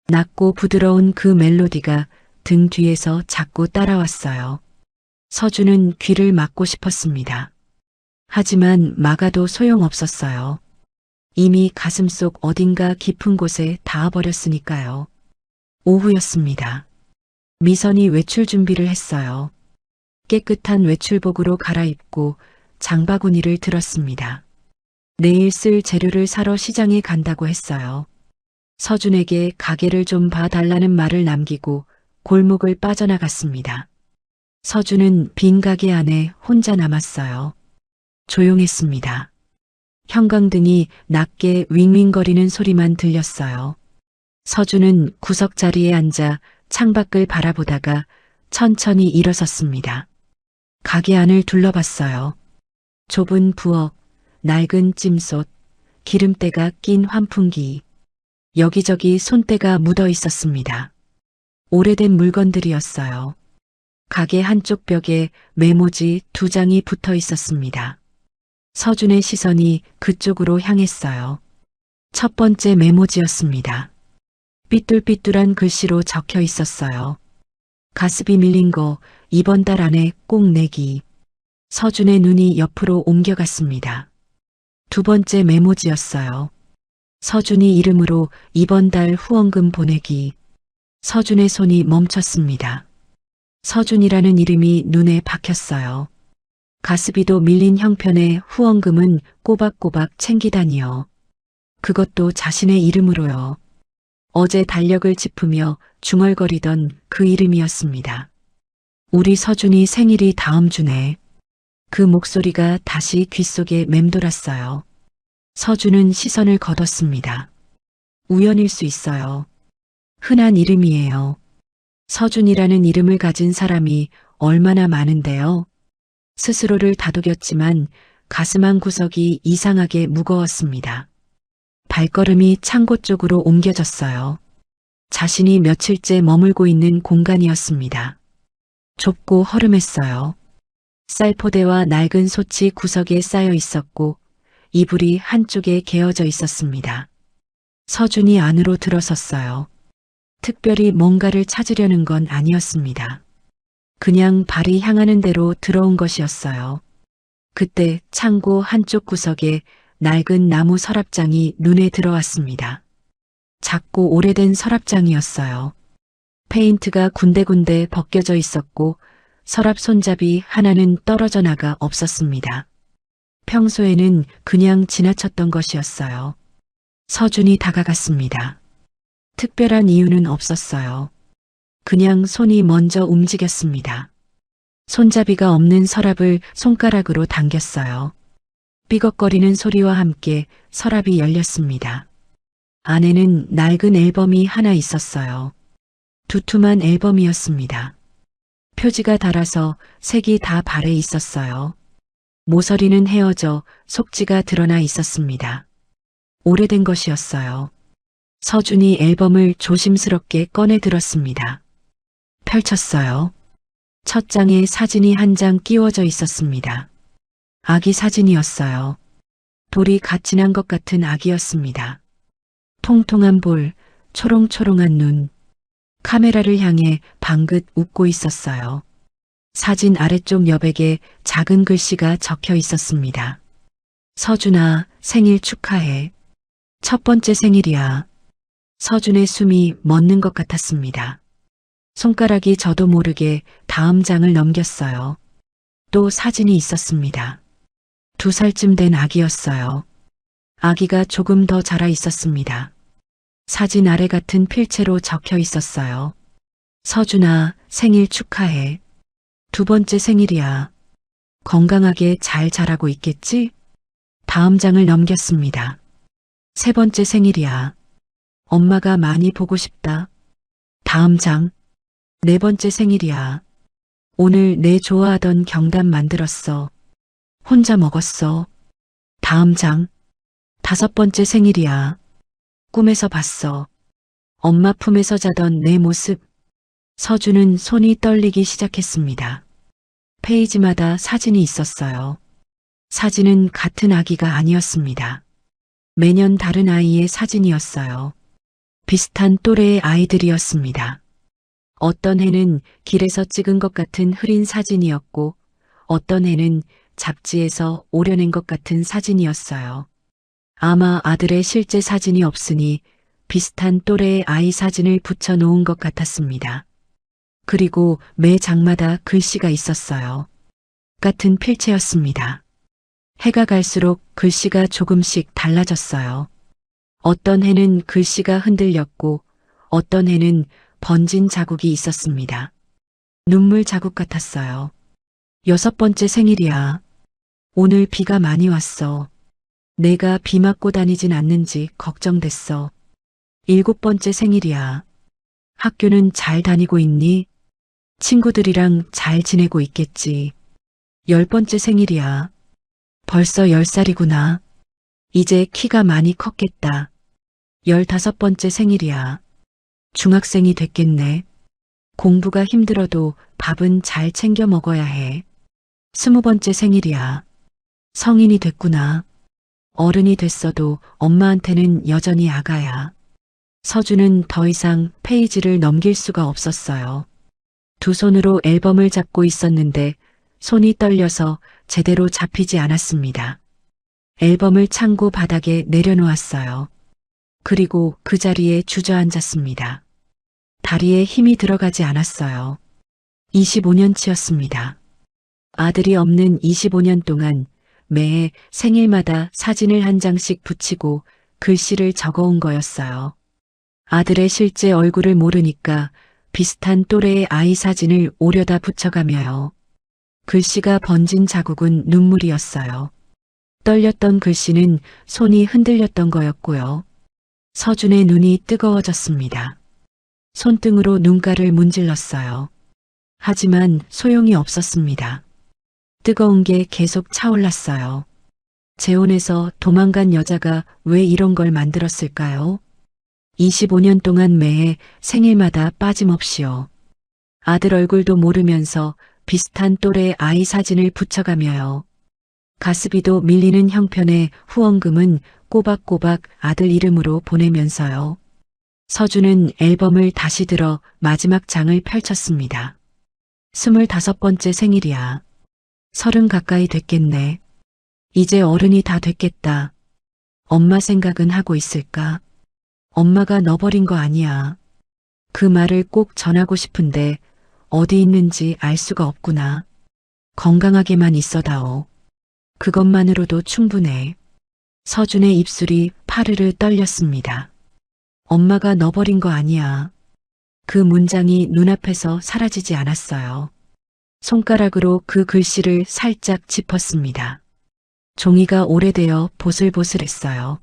낮고 부드러운 그 멜로디가 등 뒤에서 자꾸 따라왔어요. 서준은 귀를 막고 싶었습니다. 하지만 막아도 소용없었어요. 이미 가슴속 어딘가 깊은 곳에 닿아버렸으니까요. 오후였습니다. 미선이 외출 준비를 했어요. 깨끗한 외출복으로 갈아입고 장바구니를 들었습니다. 내일 쓸 재료를 사러 시장에 간다고 했어요. 서준에게 가게를 좀 봐달라는 말을 남기고 골목을 빠져나갔습니다. 서준은 빈 가게 안에 혼자 남았어요. 조용했습니다. 형광등이 낮게 윙윙거리는 소리만 들렸어요. 서준은 구석 자리에 앉아 창밖을 바라보다가 천천히 일어섰습니다. 가게 안을 둘러봤어요. 좁은 부엌, 낡은 찜솥, 기름때가 낀 환풍기, 여기저기 손때가 묻어 있었습니다. 오래된 물건들이었어요. 가게 한쪽 벽에 메모지 2장이 붙어 있었습니다. 서준의 시선이 그쪽으로 향했어요. 첫 번째 메모지였습니다. 삐뚤삐뚤한 글씨로 적혀 있었어요. 가습이 밀린 거 이번 달 안에 꼭 내기. 서준의 눈이 옆으로 옮겨갔습니다. 두 번째 메모지였어요. 서준이 이름으로 이번 달 후원금 보내기. 서준의 손이 멈췄습니다. 서준이라는 이름이 눈에 박혔어요. 가습이도 밀린 형편의 후원금은 꼬박꼬박 챙기다니요. 그것도 자신의 이름으로요. 어제 달력을 짚으며 중얼거리던 그 이름이었습니다. 우리 서준이 생일이 다음 주네. 그 목소리가 다시 귓속에 맴돌았어요. 서준은 시선을 걷었습니다. 우연일 수 있어요. 흔한 이름이에요. 서준이라는 이름을 가진 사람이 얼마나 많은데요. 스스로를 다독였지만 가슴 한 구석이 이상하게 무거웠습니다. 발걸음이 창고 쪽으로 옮겨졌어요. 자신이 며칠째 머물고 있는 공간이었습니다. 좁고 허름했어요. 쌀포대와 낡은 솥이 구석에 쌓여 있었고 이불이 한쪽에 개어져 있었습니다. 서준이 안으로 들어섰어요. 특별히 뭔가를 찾으려는 건 아니었습니다. 그냥 발이 향하는 대로 들어온 것이었어요. 그때 창고 한쪽 구석에 낡은 나무 서랍장이 눈에 들어왔습니다. 작고 오래된 서랍장이었어요. 페인트가 군데군데 벗겨져 있었고 서랍 손잡이 하나는 떨어져 나가 없었습니다. 평소에는 그냥 지나쳤던 것이었어요. 서준이 다가갔습니다. 특별한 이유는 없었어요. 그냥 손이 먼저 움직였습니다. 손잡이가 없는 서랍을 손가락으로 당겼어요. 삐걱거리는 소리와 함께 서랍이 열렸습니다. 안에는 낡은 앨범이 하나 있었어요. 두툼한 앨범이었습니다. 표지가 닳아서 색이 다 발해 있었어요. 모서리는 헤어져 속지가 드러나 있었습니다. 오래된 것이었어요. 서준이 앨범을 조심스럽게 꺼내 들었습니다. 펼쳤어요. 첫 장에 사진이 한 장 끼워져 있었습니다. 아기 사진이었어요. 돌이 갓 지난 것 같은 아기였습니다. 통통한 볼, 초롱초롱한 눈, 카메라를 향해 방긋 웃고 있었어요. 사진 아래쪽 여백에 작은 글씨가 적혀 있었습니다. 서준아, 생일 축하해. 첫 번째 생일이야. 서준의 숨이 멎는 것 같았습니다. 손가락이 저도 모르게 다음 장을 넘겼어요. 또 사진이 있었습니다. 2살쯤 된 아기였어요. 아기가 조금 더 자라 있었습니다. 사진 아래 같은 필체로 적혀 있었어요. 서준아, 생일 축하해. 두 번째 생일이야. 건강하게 잘 자라고 있겠지? 다음 장을 넘겼습니다. 세 번째 생일이야. 엄마가 많이 보고 싶다. 다음 장. 네 번째 생일이야. 오늘 내 좋아하던 경단 만들었어. 혼자 먹었어. 다음 장. 다섯 번째 생일이야. 꿈에서 봤어. 엄마 품에서 자던 내 모습. 서준은 손이 떨리기 시작했습니다. 페이지마다 사진이 있었어요. 사진은 같은 아기가 아니었습니다. 매년 다른 아이의 사진이었어요. 비슷한 또래의 아이들이었습니다. 어떤 해는 길에서 찍은 것 같은 흐린 사진이었고, 어떤 해는 잡지에서 오려낸 것 같은 사진이었어요. 아마 아들의 실제 사진이 없으니 비슷한 또래의 아이 사진을 붙여놓은 것 같았습니다. 그리고 매 장마다 글씨가 있었어요. 같은 필체였습니다. 해가 갈수록 글씨가 조금씩 달라졌어요. 어떤 해는 글씨가 흔들렸고 어떤 해는 번진 자국이 있었습니다. 눈물 자국 같았어요. 6번째 생일이야. 오늘 비가 많이 왔어. 내가 비 맞고 다니진 않는지 걱정됐어. 7번째 생일이야. 학교는 잘 다니고 있니? 친구들이랑 잘 지내고 있겠지. 10번째 생일이야. 벌써 10살이구나. 이제 키가 많이 컸겠다. 15번째 생일이야. 중학생이 됐겠네. 공부가 힘들어도 밥은 잘 챙겨 먹어야 해. 20번째 생일이야. 성인이 됐구나. 어른이 됐어도 엄마한테는 여전히 아가야. 서준은 더 이상 페이지를 넘길 수가 없었어요. 두 손으로 앨범을 잡고 있었는데 손이 떨려서 제대로 잡히지 않았습니다. 앨범을 창고 바닥에 내려놓았어요. 그리고 그 자리에 주저앉았습니다. 다리에 힘이 들어가지 않았어요. 25년치였습니다. 아들이 없는 25년 동안 매해 생일마다 사진을 한 장씩 붙이고 글씨를 적어온 거였어요. 아들의 실제 얼굴을 모르니까 비슷한 또래의 아이 사진을 오려다 붙여가며요. 글씨가 번진 자국은 눈물이었어요. 떨렸던 글씨는 손이 흔들렸던 거였고요. 서준의 눈이 뜨거워졌습니다. 손등으로 눈가를 문질렀어요. 하지만 소용이 없었습니다. 뜨거운 게 계속 차올랐어요. 재혼해서 도망간 여자가 왜 이런 걸 만들었을까요? 25년 동안 매해 생일마다 빠짐없이요. 아들 얼굴도 모르면서 비슷한 또래 아이 사진을 붙여가며요. 가스비도 밀리는 형편에 후원금은 꼬박꼬박 아들 이름으로 보내면서요. 서준은 앨범을 다시 들어 마지막 장을 펼쳤습니다. 25번째 생일이야. 30 가까이 됐겠네. 이제 어른이 다 됐겠다. 엄마 생각은 하고 있을까? 엄마가 너 버린 거 아니야. 그 말을 꼭 전하고 싶은데 어디 있는지 알 수가 없구나. 건강하게만 있어다오. 그것만으로도 충분해. 서준의 입술이 파르르 떨렸습니다. 엄마가 너 버린 거 아니야. 그 문장이 눈앞에서 사라지지 않았어요. 손가락으로 그 글씨를 살짝 짚었습니다. 종이가 오래되어 보슬보슬했어요.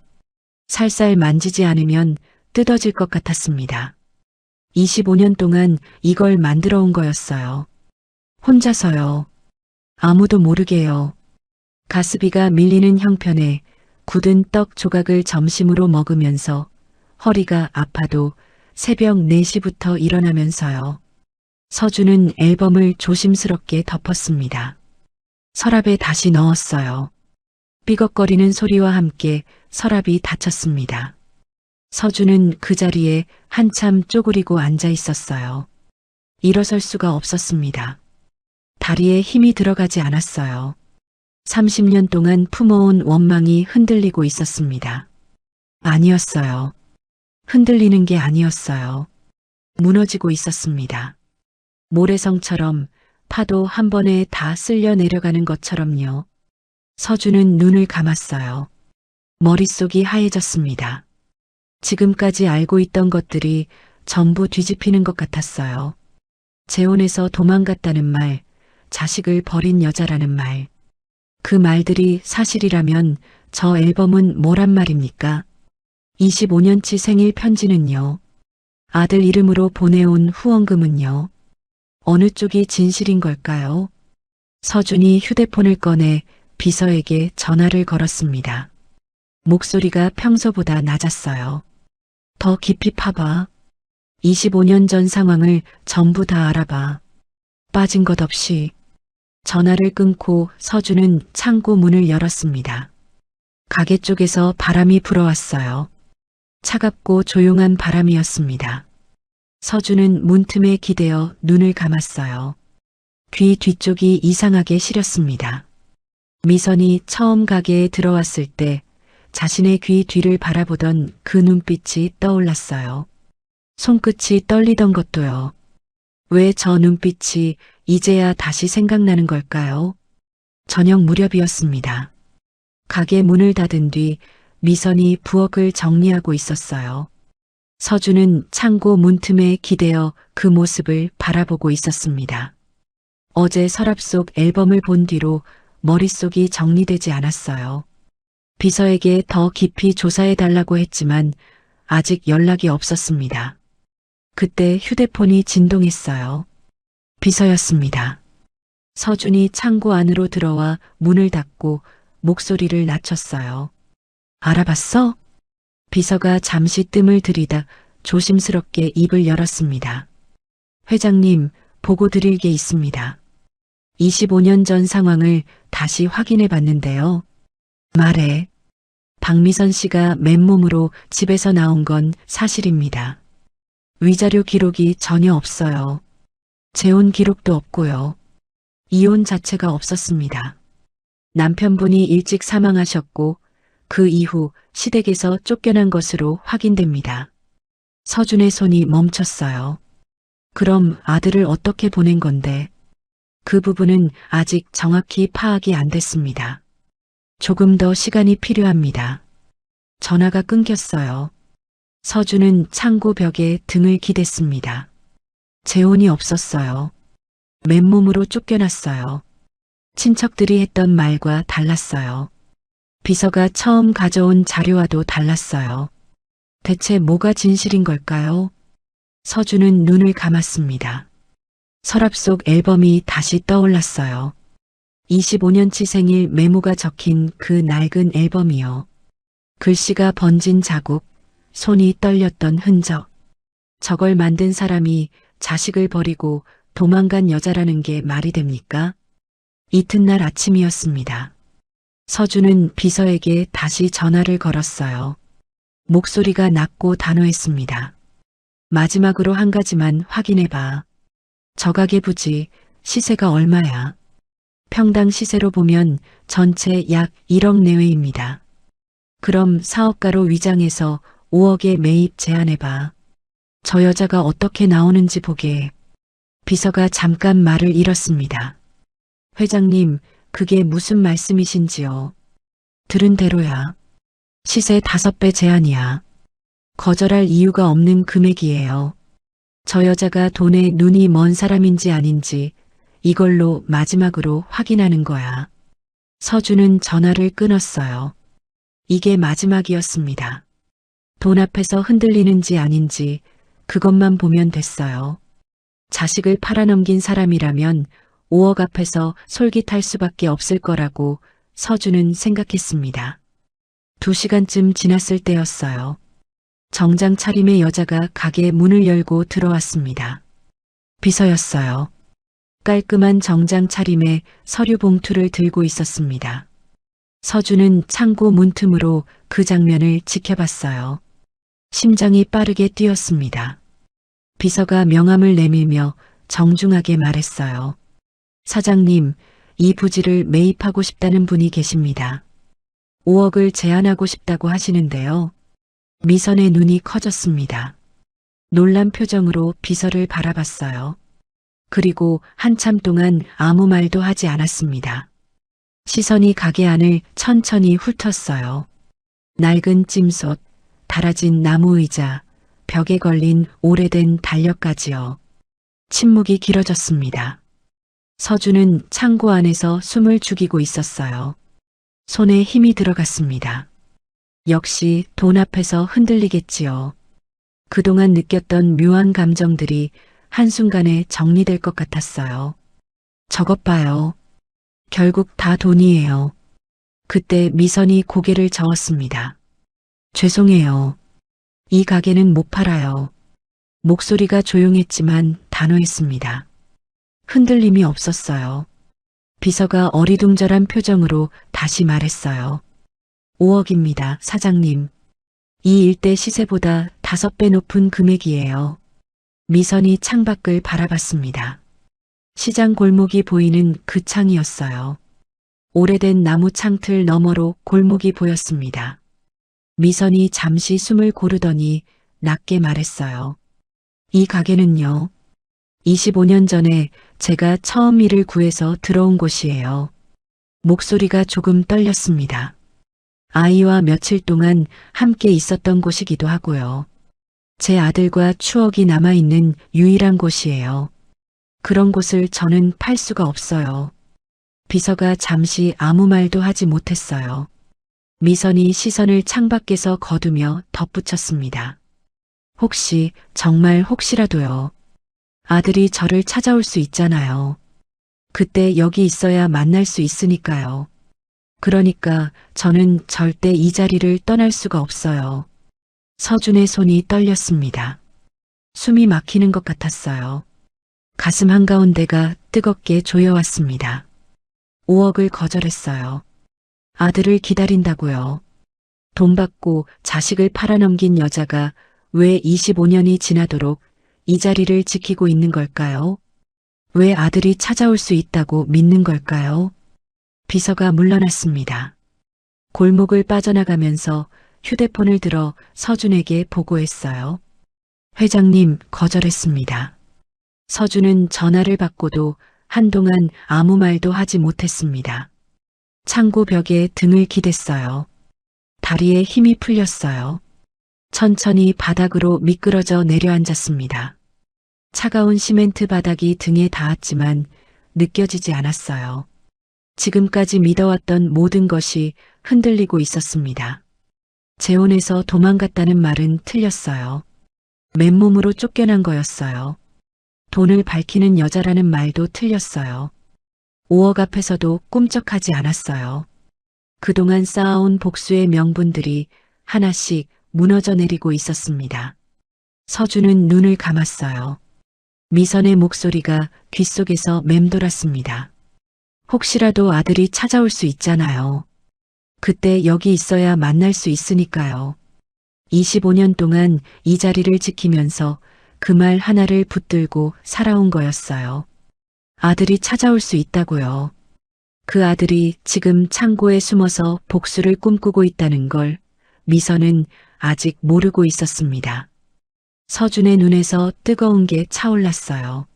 살살 만지지 않으면 뜯어질 것 같았습니다. 25년 동안 이걸 만들어 온 거였어요. 혼자서요. 아무도 모르게요. 가스비가 밀리는 형편에 굳은 떡 조각을 점심으로 먹으면서 허리가 아파도 새벽 4시부터 일어나면서요. 서준은 앨범을 조심스럽게 덮었습니다. 서랍에 다시 넣었어요. 삐걱거리는 소리와 함께 서랍이 닫혔습니다. 서준은 그 자리에 한참 쪼그리고 앉아 있었어요. 일어설 수가 없었습니다. 다리에 힘이 들어가지 않았어요. 30년 동안 품어온 원망이 흔들리고 있었습니다. 아니었어요. 흔들리는 게 아니었어요. 무너지고 있었습니다. 모래성처럼 파도 한 번에 다 쓸려 내려가는 것처럼요. 서준은 눈을 감았어요. 머릿속이 하얘졌습니다. 지금까지 알고 있던 것들이 전부 뒤집히는 것 같았어요. 재혼해서 도망갔다는 말, 자식을 버린 여자라는 말. 그 말들이 사실이라면 저 앨범은 뭐란 말입니까? 25년치 생일 편지는요. 아들 이름으로 보내온 후원금은요. 어느 쪽이 진실인 걸까요? 서준이 휴대폰을 꺼내 비서에게 전화를 걸었습니다. 목소리가 평소보다 낮았어요. 더 깊이 파봐. 25년 전 상황을 전부 다 알아봐. 빠진 것 없이. 전화를 끊고 서준은 창고 문을 열었습니다. 가게 쪽에서 바람이 불어왔어요. 차갑고 조용한 바람이었습니다. 서준은 문틈에 기대어 눈을 감았어요. 귀 뒤쪽이 이상하게 시렸습니다. 미선이 처음 가게에 들어왔을 때 자신의 귀 뒤를 바라보던 그 눈빛이 떠올랐어요. 손끝이 떨리던 것도요. 왜 저 눈빛이 이제야 다시 생각나는 걸까요? 저녁 무렵이었습니다. 가게 문을 닫은 뒤 미선이 부엌을 정리하고 있었어요. 서준은 창고 문틈에 기대어 그 모습을 바라보고 있었습니다. 어제 서랍 속 앨범을 본 뒤로 머릿속이 정리되지 않았어요. 비서에게 더 깊이 조사해달라고 했지만 아직 연락이 없었습니다. 그때 휴대폰이 진동했어요. 비서였습니다. 서준이 창고 안으로 들어와 문을 닫고 목소리를 낮췄어요. 알아봤어? 비서가 잠시 뜸을 들이다 조심스럽게 입을 열었습니다. 회장님, 보고 드릴 게 있습니다. 25년 전 상황을 다시 확인해 봤는데요. 말해. 박미선 씨가 맨몸으로 집에서 나온 건 사실입니다. 위자료 기록이 전혀 없어요. 재혼 기록도 없고요. 이혼 자체가 없었습니다. 남편분이 일찍 사망하셨고 그 이후 시댁에서 쫓겨난 것으로 확인됩니다. 서준의 손이 멈췄어요. 그럼 아들을 어떻게 보낸 건데? 그 부분은 아직 정확히 파악이 안 됐습니다. 조금 더 시간이 필요합니다. 전화가 끊겼어요. 서준은 창고 벽에 등을 기댔습니다. 재혼이 없었어요. 맨몸으로 쫓겨났어요. 친척들이 했던 말과 달랐어요. 비서가 처음 가져온 자료와도 달랐어요. 대체 뭐가 진실인 걸까요? 서준은 눈을 감았습니다. 서랍 속 앨범이 다시 떠올랐어요. 25년치 생일 메모가 적힌 그 낡은 앨범이요. 글씨가 번진 자국, 손이 떨렸던 흔적. 저걸 만든 사람이 자식을 버리고 도망간 여자라는 게 말이 됩니까? 이튿날 아침이었습니다. 서준은 비서에게 다시 전화를 걸었어요. 목소리가 낮고 단호했습니다. 마지막으로 한 가지만 확인해봐. 저 가게 부지 시세가 얼마야? 평당 시세로 보면 전체 약 1억 내외입니다. 그럼 사업가로 위장해서 5억에 매입 제안해봐. 저 여자가 어떻게 나오는지 보게. 비서가 잠깐 말을 잃었습니다. 회장님, 그게 무슨 말씀이신지요? 들은 대로야. 시세 5배 제한이야. 거절할 이유가 없는 금액이에요. 저 여자가 돈에 눈이 먼 사람인지 아닌지 이걸로 마지막으로 확인하는 거야. 서준은 전화를 끊었어요. 이게 마지막이었습니다. 돈 앞에서 흔들리는지 아닌지 그것만 보면 됐어요. 자식을 팔아넘긴 사람이라면 5억 앞에서 솔깃할 수밖에 없을 거라고 서준은 생각했습니다. 2시간쯤 지났을 때였어요. 정장 차림의 여자가 가게 문을 열고 들어왔습니다. 비서였어요. 깔끔한 정장 차림에 서류 봉투를 들고 있었습니다. 서준은 창고 문틈으로 그 장면을 지켜봤어요. 심장이 빠르게 뛰었습니다. 비서가 명함을 내밀며 정중하게 말했어요. 사장님, 이 부지를 매입하고 싶다는 분이 계십니다. 5억을 제안하고 싶다고 하시는데요. 미선의 눈이 커졌습니다. 놀란 표정으로 비서를 바라봤어요. 그리고 한참 동안 아무 말도 하지 않았습니다. 시선이 가게 안을 천천히 훑었어요. 낡은 찜솥, 달아진 나무 의자, 벽에 걸린 오래된 달력까지요. 침묵이 길어졌습니다. 서준은 창고 안에서 숨을 죽이고 있었어요. 손에 힘이 들어갔습니다. 역시 돈 앞에서 흔들리겠지요. 그동안 느꼈던 묘한 감정들이 한순간에 정리될 것 같았어요. 저것 봐요. 결국 다 돈이에요. 그때 미선이 고개를 저었습니다. 죄송해요. 이 가게는 못 팔아요. 목소리가 조용했지만 단호했습니다. 흔들림이 없었어요. 비서가 어리둥절한 표정으로 다시 말했어요. 5억입니다, 사장님. 이 일대 시세보다 5배 높은 금액이에요. 미선이 창밖을 바라봤습니다. 시장 골목이 보이는 그 창이었어요. 오래된 나무 창틀 너머로 골목이 보였습니다. 미선이 잠시 숨을 고르더니 낮게 말했어요. 이 가게는요. 25년 전에 제가 처음 일을 구해서 들어온 곳이에요. 목소리가 조금 떨렸습니다. 아이와 며칠 동안 함께 있었던 곳이기도 하고요. 제 아들과 추억이 남아있는 유일한 곳이에요. 그런 곳을 저는 팔 수가 없어요. 비서가 잠시 아무 말도 하지 못했어요. 미선이 시선을 창밖에서 거두며 덧붙였습니다. 혹시, 정말 혹시라도요. 아들이 저를 찾아올 수 있잖아요. 그때 여기 있어야 만날 수 있으니까요. 그러니까 저는 절대 이 자리를 떠날 수가 없어요. 서준의 손이 떨렸습니다. 숨이 막히는 것 같았어요. 가슴 한가운데가 뜨겁게 조여왔습니다. 5억을 거절했어요. 아들을 기다린다고요. 돈 받고 자식을 팔아넘긴 여자가 왜 25년이 지나도록 이 자리를 지키고 있는 걸까요? 왜 아들이 찾아올 수 있다고 믿는 걸까요? 비서가 물러났습니다. 골목을 빠져나가면서 휴대폰을 들어 서준에게 보고했어요. 회장님, 거절했습니다. 서준은 전화를 받고도 한동안 아무 말도 하지 못했습니다. 창고 벽에 등을 기댔어요. 다리에 힘이 풀렸어요. 천천히 바닥으로 미끄러져 내려앉았습니다. 차가운 시멘트 바닥이 등에 닿았지만 느껴지지 않았어요. 지금까지 믿어왔던 모든 것이 흔들리고 있었습니다. 재혼해서 도망갔다는 말은 틀렸어요. 맨몸으로 쫓겨난 거였어요. 돈을 밝히는 여자라는 말도 틀렸어요. 5억 앞에서도 꿈쩍하지 않았어요. 그동안 쌓아온 복수의 명분들이 하나씩 무너져 내리고 있었습니다. 서준은 눈을 감았어요. 미선의 목소리가 귓속에서 맴돌았습니다. 혹시라도 아들이 찾아올 수 있잖아요. 그때 여기 있어야 만날 수 있으니까요. 25년 동안 이 자리를 지키면서 그 말 하나를 붙들고 살아온 거였어요. 아들이 찾아올 수 있다고요. 그 아들이 지금 창고에 숨어서 복수를 꿈꾸고 있다는 걸 미선은 아직 모르고 있었습니다. 서준의 눈에서 뜨거운 게 차올랐어요.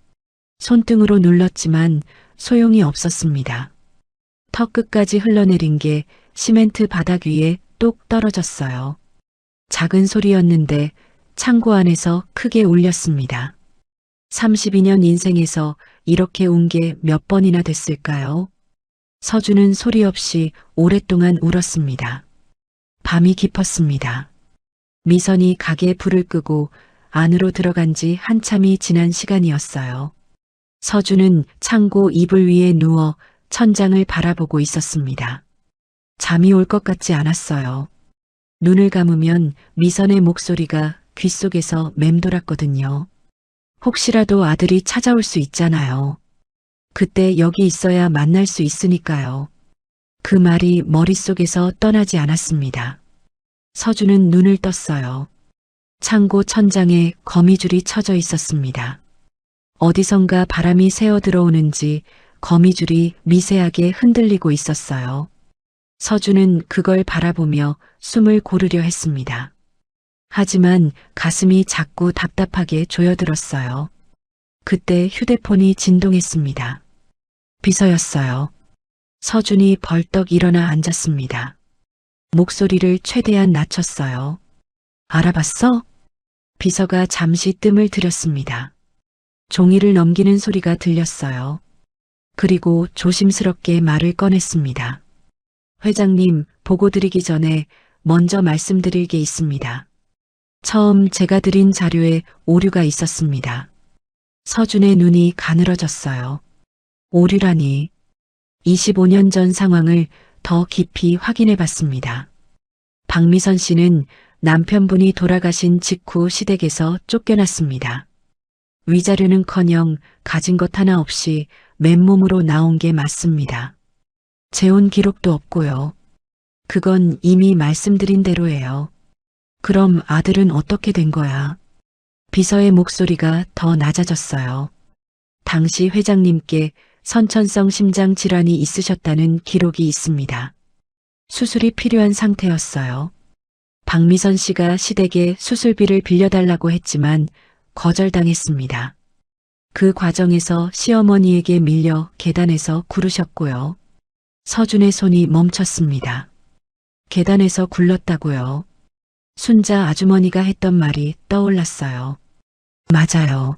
손등으로 눌렀지만 소용이 없었습니다. 턱 끝까지 흘러내린 게 시멘트 바닥 위에 똑 떨어졌어요. 작은 소리였는데 창고 안에서 크게 울렸습니다. 32년 인생에서 이렇게 운 게 몇 번이나 됐을까요? 서준은 소리 없이 오랫동안 울었습니다. 밤이 깊었습니다. 미선이 가게 불을 끄고 안으로 들어간 지 한참이 지난 시간이었어요. 서준은 창고 이불 위에 누워 천장을 바라보고 있었습니다. 잠이 올 것 같지 않았어요. 눈을 감으면 미선의 목소리가 귓속에서 맴돌았거든요. 혹시라도 아들이 찾아올 수 있잖아요. 그때 여기 있어야 만날 수 있으니까요. 그 말이 머릿속에서 떠나지 않았습니다. 서준은 눈을 떴어요. 창고 천장에 거미줄이 쳐져 있었습니다. 어디선가 바람이 새어 들어오는지 거미줄이 미세하게 흔들리고 있었어요. 서준은 그걸 바라보며 숨을 고르려 했습니다. 하지만 가슴이 자꾸 답답하게 조여들었어요. 그때 휴대폰이 진동했습니다. 비서였어요. 서준이 벌떡 일어나 앉았습니다. 목소리를 최대한 낮췄어요. 알아봤어? 비서가 잠시 뜸을 들였습니다. 종이를 넘기는 소리가 들렸어요. 그리고 조심스럽게 말을 꺼냈습니다. 회장님, 보고 드리기 전에 먼저 말씀드릴 게 있습니다. 처음 제가 드린 자료에 오류가 있었습니다. 서준의 눈이 가늘어졌어요. 오류라니. 25년 전 상황을 더 깊이 확인해 봤습니다. 박미선 씨는 남편분이 돌아가신 직후 시댁에서 쫓겨났습니다. 위자료는커녕 가진 것 하나 없이 맨몸으로 나온 게 맞습니다. 재혼 기록도 없고요. 그건 이미 말씀드린 대로예요. 그럼 아들은 어떻게 된 거야? 비서의 목소리가 더 낮아졌어요. 당시 회장님께 선천성 심장 질환이 있으셨다는 기록이 있습니다. 수술이 필요한 상태였어요. 박미선 씨가 시댁에 수술비를 빌려달라고 했지만 거절당했습니다. 그 과정에서 시어머니에게 밀려 계단에서 구르셨고요. 서준의 손이 멈췄습니다. 계단에서 굴렀다고요. 순자 아주머니가 했던 말이 떠올랐어요. 맞아요.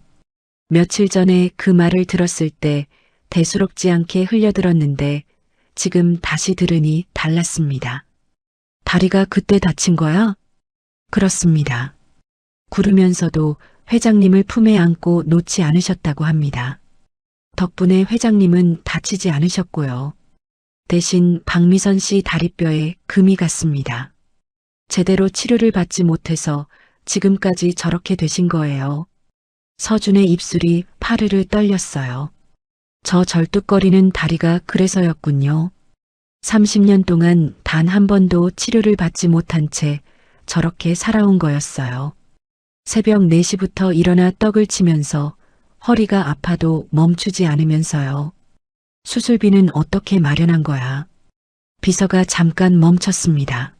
며칠 전에 그 말을 들었을 때 대수롭지 않게 흘려들었는데 지금 다시 들으니 달랐습니다. 다리가 그때 다친 거야? 그렇습니다. 구르면서도 회장님을 품에 안고 놓지 않으셨다고 합니다. 덕분에 회장님은 다치지 않으셨고요. 대신 박미선 씨 다리뼈에 금이 갔습니다. 제대로 치료를 받지 못해서 지금까지 저렇게 되신 거예요. 서준의 입술이 파르르 떨렸어요. 저 절뚝거리는 다리가 그래서였군요. 30년 동안 단 한 번도 치료를 받지 못한 채 저렇게 살아온 거였어요. 새벽 4시부터 일어나 떡을 치면서 허리가 아파도 멈추지 않으면서요. 수술비는 어떻게 마련한 거야? 비서가 잠깐 멈췄습니다.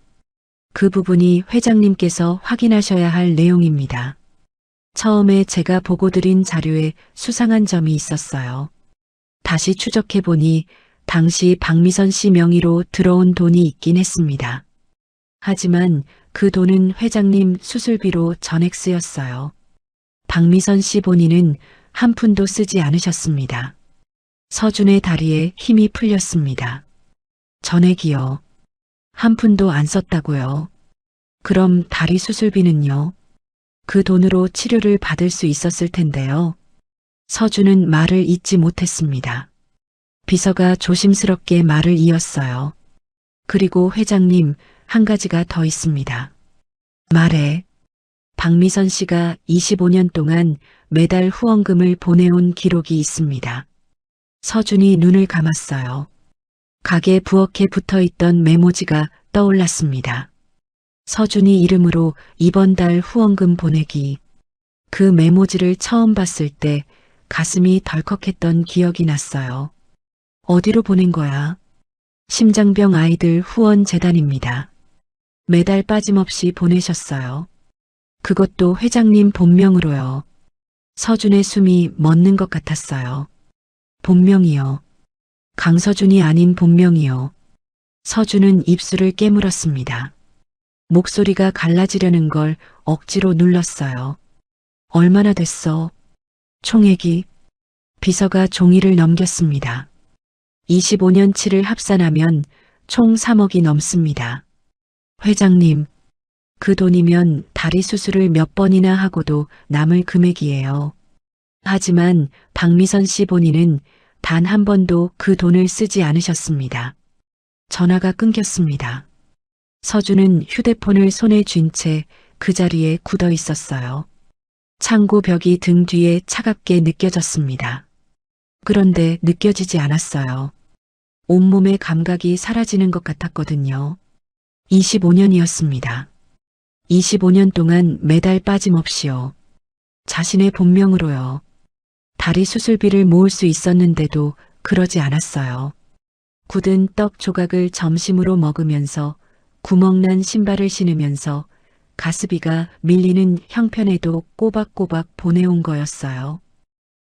그 부분이 회장님께서 확인하셔야 할 내용입니다. 처음에 제가 보고드린 자료에 수상한 점이 있었어요. 다시 추적해보니 당시 박미선 씨 명의로 들어온 돈이 있긴 했습니다. 하지만 그 돈은 회장님 수술비로 전액 쓰였어요. 박미선 씨 본인은 한 푼도 쓰지 않으셨습니다. 서준의 다리에 힘이 풀렸습니다. 전액이요. 한 푼도 안 썼다고요. 그럼 다리 수술비는요? 그 돈으로 치료를 받을 수 있었을 텐데요. 서준은 말을 잇지 못했습니다. 비서가 조심스럽게 말을 이었어요. 그리고 회장님, 한 가지가 더 있습니다. 말해. 박미선 씨가 25년 동안 매달 후원금을 보내온 기록이 있습니다. 서준이 눈을 감았어요. 가게 부엌에 붙어있던 메모지가 떠올랐습니다. 서준이 이름으로 이번 달 후원금 보내기. 그 메모지를 처음 봤을 때 가슴이 덜컥했던 기억이 났어요. 어디로 보낸 거야? 심장병 아이들 후원 재단입니다. 매달 빠짐없이 보내셨어요. 그것도 회장님 본명으로요. 서준의 숨이 멎는 것 같았어요. 본명이요. 강서준이 아닌 본명이요. 서준은 입술을 깨물었습니다. 목소리가 갈라지려는 걸 억지로 눌렀어요. 얼마나 됐어? 총액이? 비서가 종이를 넘겼습니다. 25년치를 합산하면 총 3억이 넘습니다. 회장님, 그 돈이면 다리 수술을 몇 번이나 하고도 남을 금액이에요. 하지만 박미선 씨 본인은 단 한 번도 그 돈을 쓰지 않으셨습니다. 전화가 끊겼습니다. 서준은 휴대폰을 손에 쥔 채 그 자리에 굳어 있었어요. 창고 벽이 등 뒤에 차갑게 느껴졌습니다. 그런데 느껴지지 않았어요. 온몸의 감각이 사라지는 것 같았거든요. 25년이었습니다. 25년 동안 매달 빠짐없이요. 자신의 본명으로요. 다리 수술비를 모을 수 있었는데도 그러지 않았어요. 굳은 떡 조각을 점심으로 먹으면서 구멍난 신발을 신으면서 가스비가 밀리는 형편에도 꼬박꼬박 보내온 거였어요.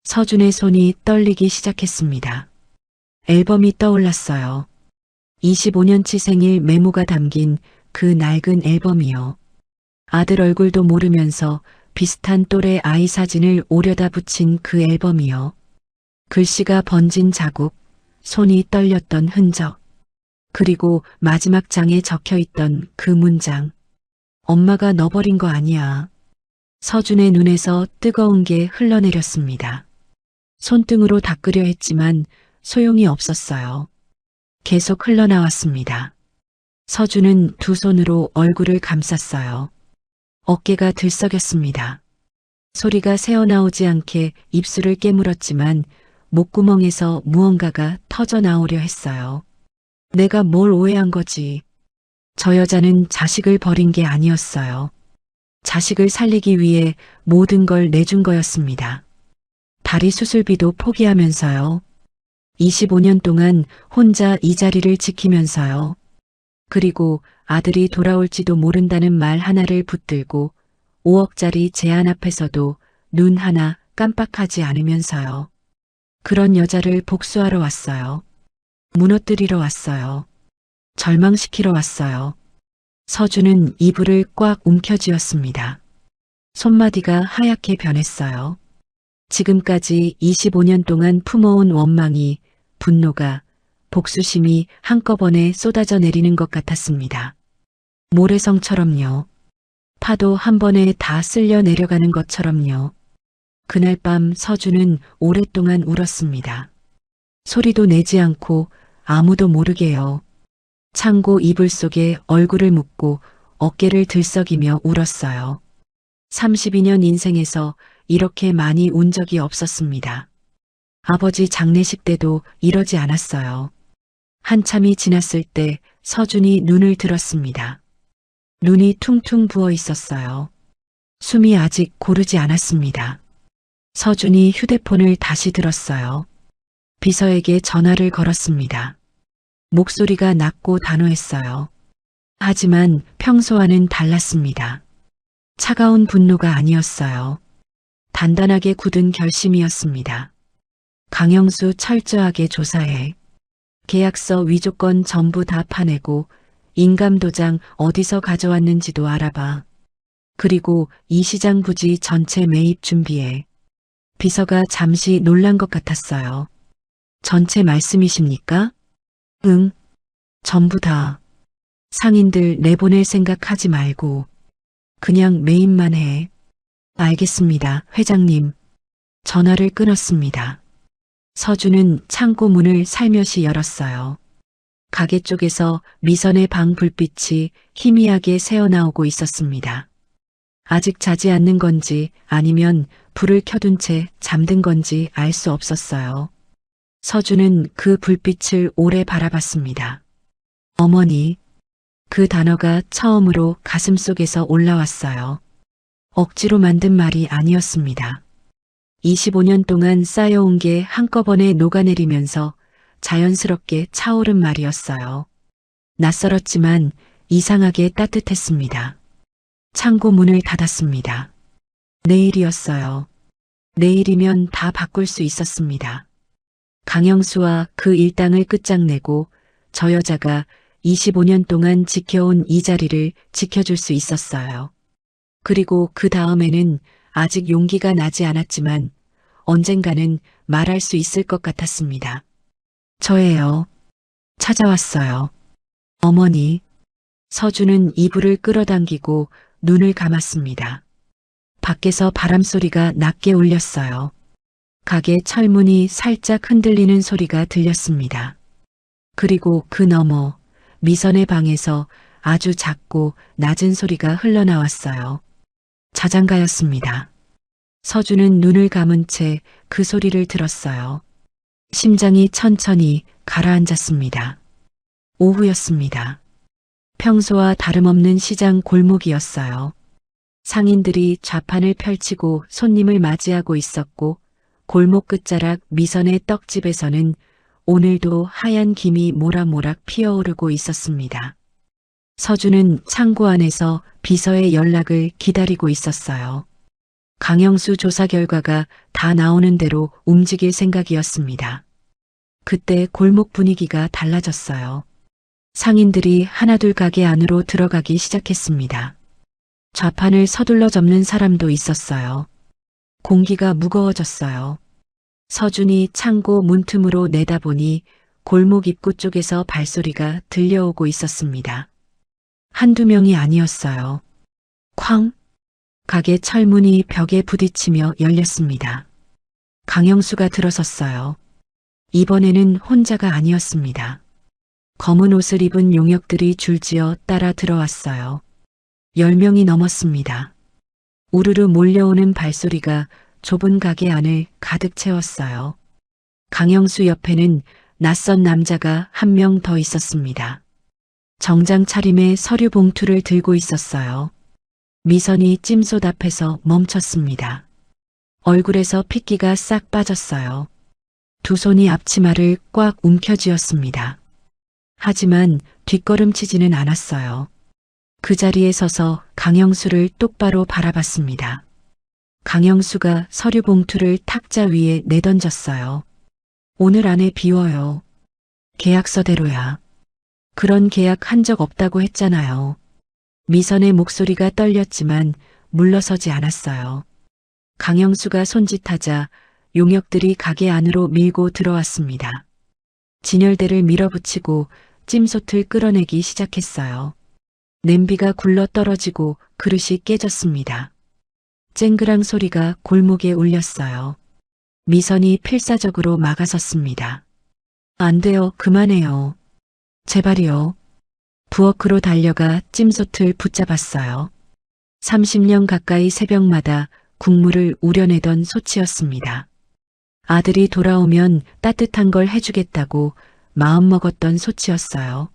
서준의 손이 떨리기 시작했습니다. 앨범이 떠올랐어요. 25년치 생일 메모가 담긴 그 낡은 앨범이요. 아들 얼굴도 모르면서 비슷한 또래 아이 사진을 오려다 붙인 그 앨범이요. 글씨가 번진 자국, 손이 떨렸던 흔적, 그리고 마지막 장에 적혀있던 그 문장. 엄마가 넣어버린 거 아니야. 서준의 눈에서 뜨거운 게 흘러내렸습니다. 손등으로 닦으려 했지만 소용이 없었어요. 계속 흘러나왔습니다. 서준은 두 손으로 얼굴을 감쌌어요. 어깨가 들썩였습니다. 소리가 새어나오지 않게 입술을 깨물었지만 목구멍에서 무언가가 터져 나오려 했어요. 내가 뭘 오해한 거지? 저 여자는 자식을 버린 게 아니었어요. 자식을 살리기 위해 모든 걸 내준 거였습니다. 다리 수술비도 포기하면서요. 25년 동안 혼자 이 자리를 지키면서요. 그리고 아들이 돌아올지도 모른다는 말 하나를 붙들고 5억짜리 제안 앞에서도 눈 하나 깜빡하지 않으면서요. 그런 여자를 복수하러 왔어요. 무너뜨리러 왔어요. 절망시키러 왔어요. 서준은 이불을 꽉 움켜쥐었습니다. 손마디가 하얗게 변했어요. 지금까지 25년 동안 품어온 원망이, 분노가, 복수심이 한꺼번에 쏟아져 내리는 것 같았습니다. 모래성처럼요. 파도 한 번에 다 쓸려 내려가는 것처럼요. 그날 밤 서준은 오랫동안 울었습니다. 소리도 내지 않고 아무도 모르게요. 창고 이불 속에 얼굴을 묻고 어깨를 들썩이며 울었어요. 32년 인생에서 이렇게 많이 운 적이 없었습니다. 아버지 장례식 때도 이러지 않았어요. 한참이 지났을 때 서준이 눈을 들었습니다. 눈이 퉁퉁 부어 있었어요. 숨이 아직 고르지 않았습니다. 서준이 휴대폰을 다시 들었어요. 비서에게 전화를 걸었습니다. 목소리가 낮고 단호했어요. 하지만 평소와는 달랐습니다. 차가운 분노가 아니었어요. 단단하게 굳은 결심이었습니다. 강영수 철저하게 조사해. 계약서 위조건 전부 다 파내고 인감도장 어디서 가져왔는지도 알아봐. 그리고 이 시장 부지 전체 매입 준비해. 비서가 잠시 놀란 것 같았어요. 전체 말씀이십니까? 응. 전부 다. 상인들 내보낼 생각하지 말고 그냥 매입만 해. 알겠습니다, 회장님. 전화를 끊었습니다. 서준은 창고 문을 살며시 열었어요. 가게 쪽에서 미선의 방 불빛이 희미하게 새어나오고 있었습니다. 아직 자지 않는 건지 아니면 불을 켜둔 채 잠든 건지 알 수 없었어요. 서준은 그 불빛을 오래 바라봤습니다. 어머니. 그 단어가 처음으로 가슴속에서 올라왔어요. 억지로 만든 말이 아니었습니다. 25년 동안 쌓여온 게 한꺼번에 녹아내리면서 자연스럽게 차오른 말이었어요. 낯설었지만 이상하게 따뜻했습니다. 창고 문을 닫았습니다. 내일이었어요. 내일이면 다 바꿀 수 있었습니다. 강영수와 그 일당을 끝장내고 저 여자가 25년 동안 지켜온 이 자리를 지켜줄 수 있었어요. 그리고 그 다음에는 아직 용기가 나지 않았지만 언젠가는 말할 수 있을 것 같았습니다. 저예요. 찾아왔어요. 어머니. 서준은 이불을 끌어당기고 눈을 감았습니다. 밖에서 바람소리가 낮게 울렸어요. 가게 철문이 살짝 흔들리는 소리가 들렸습니다. 그리고 그 너머 미선의 방에서 아주 작고 낮은 소리가 흘러나왔어요. 자장가였습니다. 서준은 눈을 감은 채 그 소리를 들었어요. 심장이 천천히 가라앉았습니다. 오후였습니다. 평소와 다름없는 시장 골목이었어요. 상인들이 좌판을 펼치고 손님을 맞이하고 있었고 골목 끝자락 미선의 떡집에서는 오늘도 하얀 김이 모락모락 피어오르고 있었습니다. 서준은 창고 안에서 비서의 연락을 기다리고 있었어요. 강영수 조사 결과가 다 나오는 대로 움직일 생각이었습니다. 그때 골목 분위기가 달라졌어요. 상인들이 하나둘 가게 안으로 들어가기 시작했습니다. 좌판을 서둘러 접는 사람도 있었어요. 공기가 무거워졌어요. 서준이 창고 문틈으로 내다보니 골목 입구 쪽에서 발소리가 들려오고 있었습니다. 한두 명이 아니었어요. 쾅! 가게 철문이 벽에 부딪히며 열렸습니다. 강영수가 들어섰어요. 이번에는 혼자가 아니었습니다. 검은 옷을 입은 용역들이 줄지어 따라 들어왔어요. 10명이 넘었습니다. 우르르 몰려오는 발소리가 좁은 가게 안을 가득 채웠어요. 강영수 옆에는 낯선 남자가 한 명 더 있었습니다. 정장 차림에 서류 봉투를 들고 있었어요. 미선이 찜솥 앞에서 멈췄습니다. 얼굴에서 핏기가 싹 빠졌어요. 두 손이 앞치마를 꽉 움켜쥐었습니다. 하지만 뒷걸음치지는 않았어요. 그 자리에 서서 강영수를 똑바로 바라봤습니다. 강영수가 서류 봉투를 탁자 위에 내던졌어요. 오늘 안에 비워요. 계약서대로야. 그런 계약 한 적 없다고 했잖아요. 미선의 목소리가 떨렸지만 물러서지 않았어요. 강영수가 손짓하자 용역들이 가게 안으로 밀고 들어왔습니다. 진열대를 밀어붙이고 찜솥을 끌어내기 시작했어요. 냄비가 굴러 떨어지고 그릇이 깨졌습니다. 쨍그랑 소리가 골목에 울렸어요. 미선이 필사적으로 막아섰습니다. 안 돼요. 그만해요. 제발이요. 부엌으로 달려가 찜솥을 붙잡았어요. 30년 가까이 새벽마다 국물을 우려내던 소치였습니다. 아들이 돌아오면 따뜻한 걸 해주겠다고 마음먹었던 소치였어요.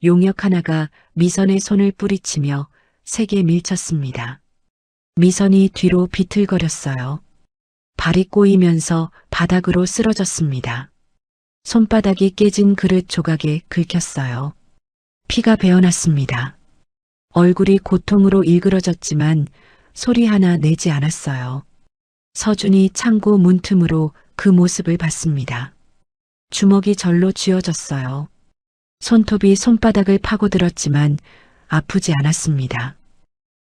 용역 하나가 미선의 손을 뿌리치며 세게 밀쳤습니다. 미선이 뒤로 비틀거렸어요. 발이 꼬이면서 바닥으로 쓰러졌습니다. 손바닥이 깨진 그릇 조각에 긁혔어요. 피가 배어났습니다. 얼굴이 고통으로 일그러졌지만 소리 하나 내지 않았어요. 서준이 창고 문틈으로 그 모습을 봤습니다. 주먹이 절로 쥐어졌어요. 손톱이 손바닥을 파고들었지만 아프지 않았습니다.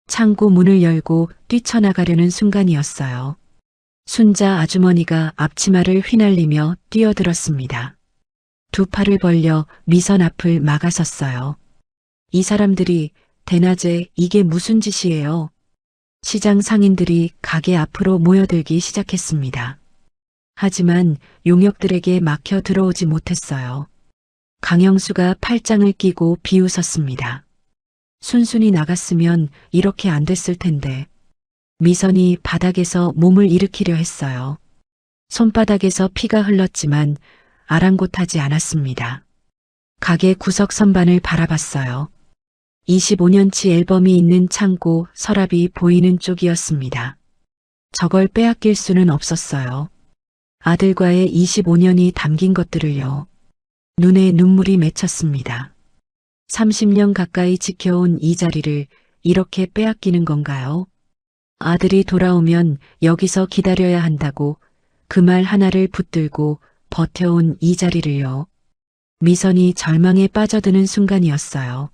창고 문을 열고 뛰쳐나가려는 순간이었어요. 순자 아주머니가 앞치마를 휘날리며 뛰어들었습니다. 두 팔을 벌려 미선 앞을 막아섰어요. 이 사람들이 대낮에 이게 무슨 짓이에요? 시장 상인들이 가게 앞으로 모여들기 시작했습니다. 하지만 용역들에게 막혀 들어오지 못했어요. 강영수가 팔짱을 끼고 비웃었습니다. 순순히 나갔으면 이렇게 안 됐을 텐데. 미선이 바닥에서 몸을 일으키려 했어요. 손바닥에서 피가 흘렀지만 아랑곳하지 않았습니다. 가게 구석 선반을 바라봤어요. 25년치 앨범이 있는 창고 서랍이 보이는 쪽이었습니다. 저걸 빼앗길 수는 없었어요. 아들과의 25년이 담긴 것들을요. 눈에 눈물이 맺혔습니다. 30년 가까이 지켜온 이 자리를 이렇게 빼앗기는 건가요? 아들이 돌아오면 여기서 기다려야 한다고 그 말 하나를 붙들고 버텨온 이 자리를요. 미선이 절망에 빠져드는 순간이었어요.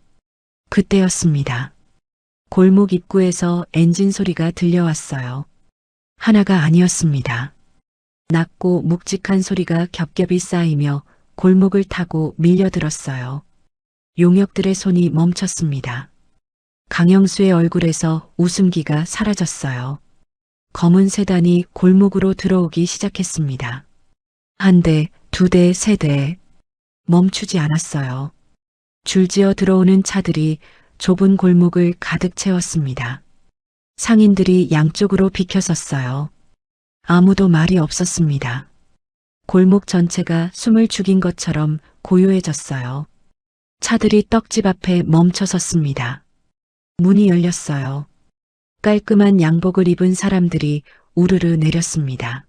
그때였습니다. 골목 입구에서 엔진 소리가 들려왔어요. 하나가 아니었습니다. 낮고 묵직한 소리가 겹겹이 쌓이며 골목을 타고 밀려들었어요. 용역들의 손이 멈췄습니다. 강영수의 얼굴에서 웃음기가 사라졌어요. 검은 세단이 골목으로 들어오기 시작했습니다. 한 대, 두 대, 세 대. 멈추지 않았어요. 줄지어 들어오는 차들이 좁은 골목을 가득 채웠습니다. 상인들이 양쪽으로 비켜섰어요. 아무도 말이 없었습니다. 골목 전체가 숨을 죽인 것처럼 고요해졌어요. 차들이 떡집 앞에 멈춰섰습니다. 문이 열렸어요. 깔끔한 양복을 입은 사람들이 우르르 내렸습니다.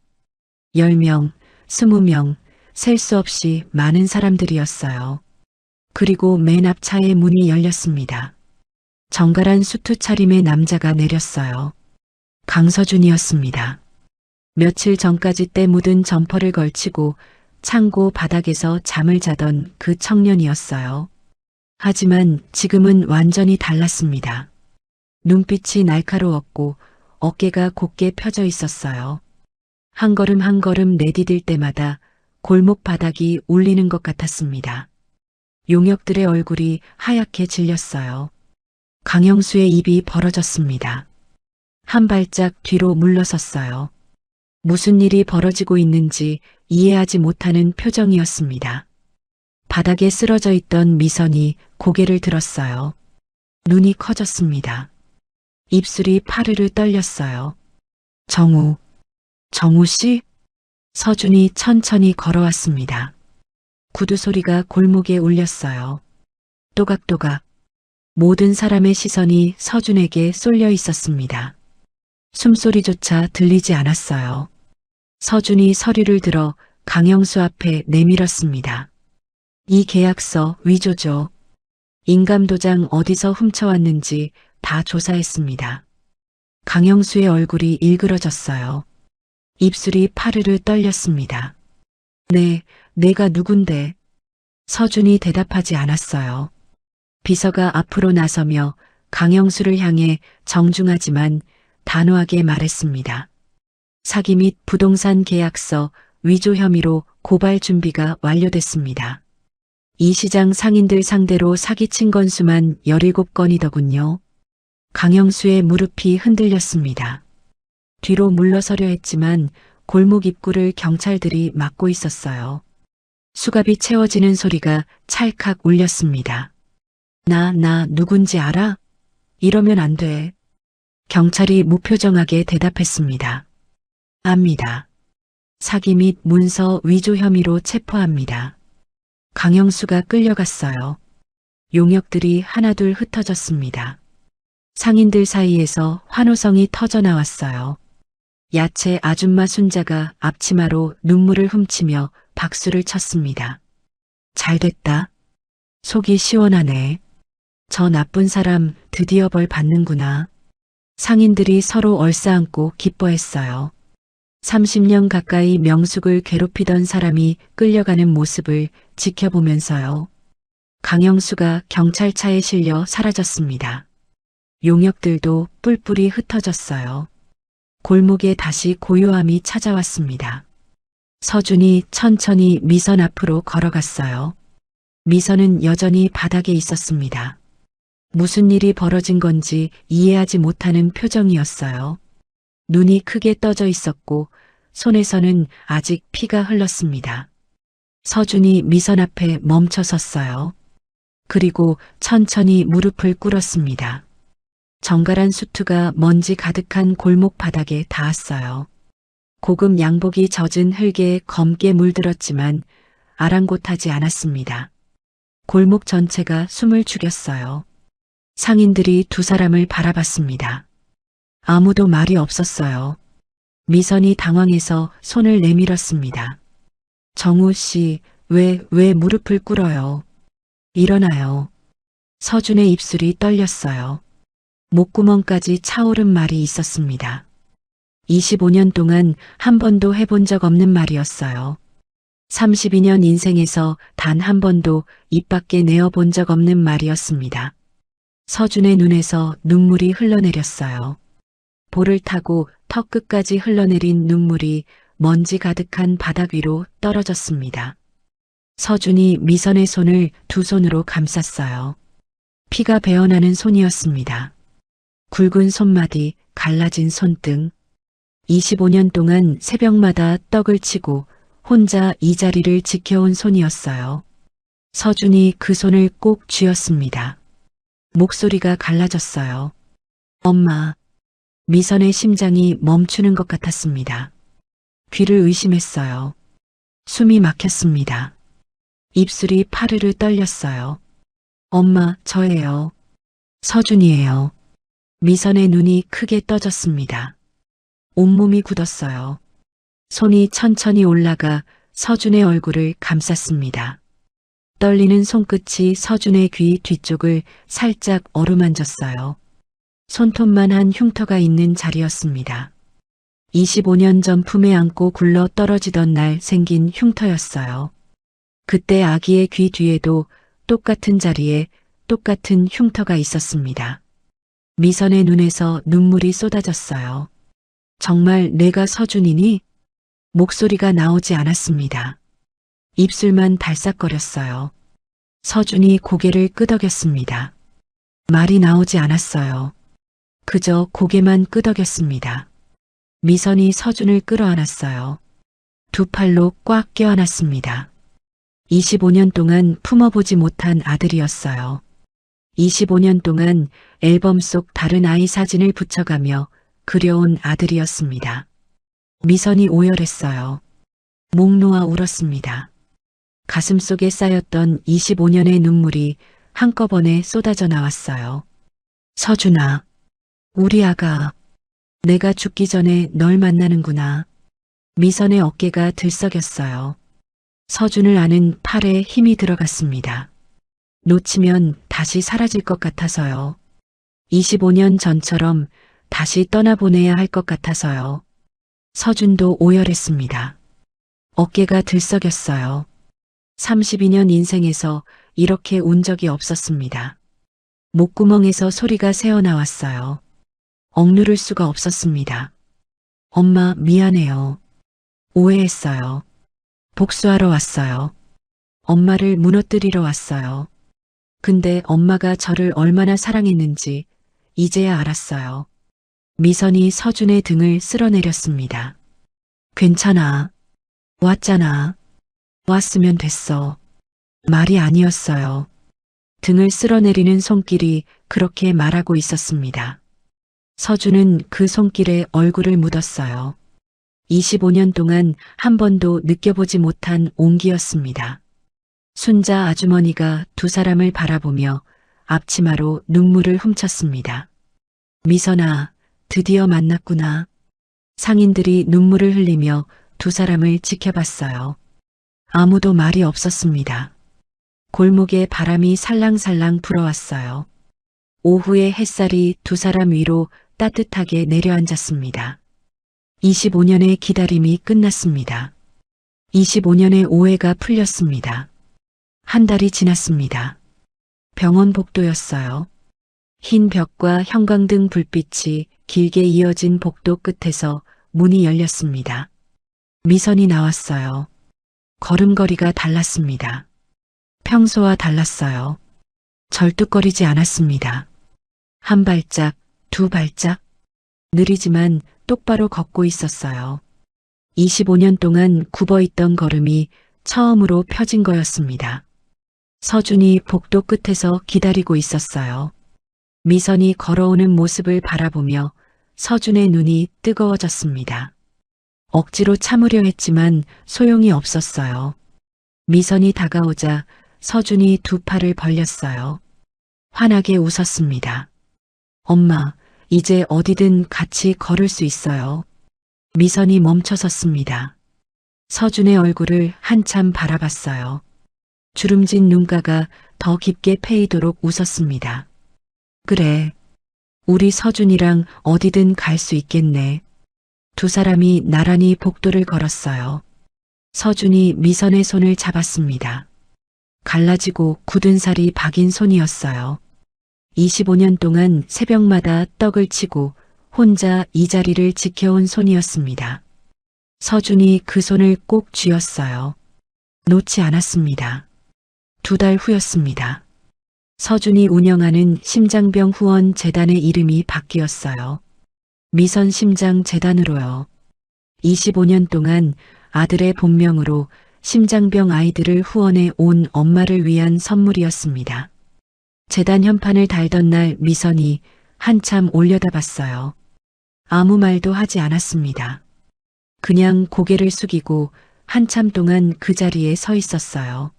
10명, 20명, 셀 수 없이 많은 사람들이었어요. 그리고 맨 앞 차의 문이 열렸습니다. 정갈한 수트 차림의 남자가 내렸어요. 강서준이었습니다. 며칠 전까지 때 묻은 점퍼를 걸치고 창고 바닥에서 잠을 자던 그 청년이었어요. 하지만 지금은 완전히 달랐습니다. 눈빛이 날카로웠고 어깨가 곧게 펴져 있었어요. 한 걸음 한 걸음 내디딜 때마다 골목 바닥이 울리는 것 같았습니다. 용역들의 얼굴이 하얗게 질렸어요. 강영수의 입이 벌어졌습니다. 한 발짝 뒤로 물러섰어요. 무슨 일이 벌어지고 있는지 이해하지 못하는 표정이었습니다. 바닥에 쓰러져 있던 미선이 고개를 들었어요. 눈이 커졌습니다. 입술이 파르르 떨렸어요. 정우, 정우 씨? 서준이 천천히 걸어왔습니다. 구두 소리가 골목에 울렸어요. 또각또각. 모든 사람의 시선이 서준에게 쏠려 있었습니다. 숨소리조차 들리지 않았어요. 서준이 서류를 들어 강영수 앞에 내밀었습니다. 이 계약서 위조죠. 인감도장 어디서 훔쳐왔는지 다 조사했습니다. 강영수의 얼굴이 일그러졌어요. 입술이 파르르 떨렸습니다. 네, 내가 누군데? 서준이 대답하지 않았어요. 비서가 앞으로 나서며 강영수를 향해 정중하지만 단호하게 말했습니다. 사기 및 부동산 계약서 위조 혐의로 고발 준비가 완료됐습니다. 이 시장 상인들 상대로 사기친 건수만 17건이더군요. 강영수의 무릎이 흔들렸습니다. 뒤로 물러서려 했지만 골목 입구를 경찰들이 막고 있었어요. 수갑이 채워지는 소리가 찰칵 울렸습니다. 나 누군지 알아? 이러면 안 돼. 경찰이 무표정하게 대답했습니다. 압니다. 사기 및 문서 위조 혐의로 체포합니다. 강영수가 끌려갔어요. 용역들이 하나둘 흩어졌습니다. 상인들 사이에서 환호성이 터져 나왔어요. 야채 아줌마 순자가 앞치마로 눈물을 훔치며 박수를 쳤습니다. 잘됐다. 속이 시원하네. 저 나쁜 사람 드디어 벌 받는구나. 상인들이 서로 얼싸안고 기뻐했어요. 30년 가까이 명숙을 괴롭히던 사람이 끌려가는 모습을 지켜보면서요. 강영수가 경찰차에 실려 사라졌습니다. 용역들도 뿔뿔이 흩어졌어요. 골목에 다시 고요함이 찾아왔습니다. 서준이 천천히 미선 앞으로 걸어갔어요. 미선은 여전히 바닥에 있었습니다. 무슨 일이 벌어진 건지 이해하지 못하는 표정이었어요. 눈이 크게 떠져 있었고 손에서는 아직 피가 흘렀습니다. 서준이 미선 앞에 멈춰 섰어요. 그리고 천천히 무릎을 꿇었습니다. 정갈한 수투가 먼지 가득한 골목 바닥에 닿았어요. 고급 양복이 젖은 흙에 검게 물들었지만 아랑곳하지 않았습니다. 골목 전체가 숨을 죽였어요. 상인들이 두 사람을 바라봤습니다. 아무도 말이 없었어요. 미선이 당황해서 손을 내밀었습니다. 정우 씨, 왜 무릎을 꿇어요? 일어나요. 서준의 입술이 떨렸어요. 목구멍까지 차오른 말이 있었습니다. 25년 동안 한 번도 해본 적 없는 말이었어요. 32년 인생에서 단 한 번도 입 밖에 내어본 적 없는 말이었습니다. 서준의 눈에서 눈물이 흘러내렸어요. 볼을 타고 턱 끝까지 흘러내린 눈물이 먼지 가득한 바닥 위로 떨어졌습니다. 서준이 미선의 손을 두 손으로 감쌌어요. 피가 배어나는 손이었습니다. 굵은 손마디, 갈라진 손등. 25년 동안 새벽마다 떡을 치고 혼자 이 자리를 지켜온 손이었어요. 서준이 그 손을 꼭 쥐었습니다. 목소리가 갈라졌어요. 엄마. 미선의 심장이 멈추는 것 같았습니다. 귀를 의심했어요. 숨이 막혔습니다. 입술이 파르르 떨렸어요. 엄마, 저예요. 서준이에요. 미선의 눈이 크게 떠졌습니다. 온몸이 굳었어요. 손이 천천히 올라가 서준의 얼굴을 감쌌습니다. 떨리는 손끝이 서준의 귀 뒤쪽을 살짝 어루만졌어요. 손톱만한 흉터가 있는 자리였습니다. 25년 전 품에 안고 굴러 떨어지던 날 생긴 흉터였어요. 그때 아기의 귀 뒤에도 똑같은 자리에 똑같은 흉터가 있었습니다. 미선의 눈에서 눈물이 쏟아졌어요. 정말 내가 서준이니? 목소리가 나오지 않았습니다. 입술만 달싹거렸어요. 서준이 고개를 끄덕였습니다. 말이 나오지 않았어요. 그저 고개만 끄덕였습니다. 미선이 서준을 끌어안았어요. 두 팔로 꽉 껴안았습니다. 25년 동안 품어보지 못한 아들이었어요. 25년 동안 앨범 속 다른 아이 사진을 붙여가며 그려온 아들이었습니다. 미선이 오열했어요. 목 놓아 울었습니다. 가슴 속에 쌓였던 25년의 눈물이 한꺼번에 쏟아져 나왔어요. 서준아, 우리 아가, 내가 죽기 전에 널 만나는구나. 미선의 어깨가 들썩였어요. 서준을 아는 팔에 힘이 들어갔습니다. 놓치면 다시 사라질 것 같아서요. 25년 전처럼 다시 떠나보내야 할 것 같아서요. 서준도 오열했습니다. 어깨가 들썩였어요. 32년 인생에서 이렇게 운 적이 없었습니다. 목구멍에서 소리가 새어나왔어요. 억누를 수가 없었습니다. 엄마, 미안해요. 오해했어요. 복수하러 왔어요. 엄마를 무너뜨리러 왔어요. 근데 엄마가 저를 얼마나 사랑했는지 이제야 알았어요. 미선이 서준의 등을 쓸어내렸습니다. 괜찮아. 왔잖아. 왔으면 됐어. 말이 아니었어요. 등을 쓸어내리는 손길이 그렇게 말하고 있었습니다. 서준은 그 손길에 얼굴을 묻었어요. 25년 동안 한 번도 느껴보지 못한 온기였습니다. 순자 아주머니가 두 사람을 바라보며 앞치마로 눈물을 훔쳤습니다. 미선아, 드디어 만났구나. 상인들이 눈물을 흘리며 두 사람을 지켜봤어요. 아무도 말이 없었습니다. 골목에 바람이 살랑살랑 불어왔어요. 오후의 햇살이 두 사람 위로 따뜻하게 내려앉았습니다. 25년의 기다림이 끝났습니다. 25년의 오해가 풀렸습니다. 한 달이 지났습니다. 병원 복도였어요. 흰 벽과 형광등 불빛이 길게 이어진 복도 끝에서 문이 열렸습니다. 미선이 나왔어요. 걸음걸이가 달랐습니다. 평소와 달랐어요. 절뚝거리지 않았습니다. 한 발짝, 두 발짝, 느리지만 똑바로 걷고 있었어요. 25년 동안 굽어있던 걸음이 처음으로 펴진 거였습니다. 서준이 복도 끝에서 기다리고 있었어요. 미선이 걸어오는 모습을 바라보며 서준의 눈이 뜨거워졌습니다. 억지로 참으려 했지만 소용이 없었어요. 미선이 다가오자 서준이 두 팔을 벌렸어요. 환하게 웃었습니다. 엄마, 이제 어디든 같이 걸을 수 있어요. 미선이 멈춰섰습니다. 서준의 얼굴을 한참 바라봤어요. 주름진 눈가가 더 깊게 패이도록 웃었습니다. 그래, 우리 서준이랑 어디든 갈 수 있겠네. 두 사람이 나란히 복도를 걸었어요. 서준이 미선의 손을 잡았습니다. 갈라지고 굳은 살이 박인 손이었어요. 25년 동안 새벽마다 떡을 치고 혼자 이 자리를 지켜온 손이었습니다. 서준이 그 손을 꼭 쥐었어요. 놓지 않았습니다. 2달 후였습니다. 서준이 운영하는 심장병 후원 재단의 이름이 바뀌었어요. 미선 심장 재단으로요. 25년 동안 아들의 본명으로 심장병 아이들을 후원해 온 엄마를 위한 선물이었습니다. 재단 현판을 달던 날 미선이 한참 올려다봤어요. 아무 말도 하지 않았습니다. 그냥 고개를 숙이고 한참 동안 그 자리에 서 있었어요.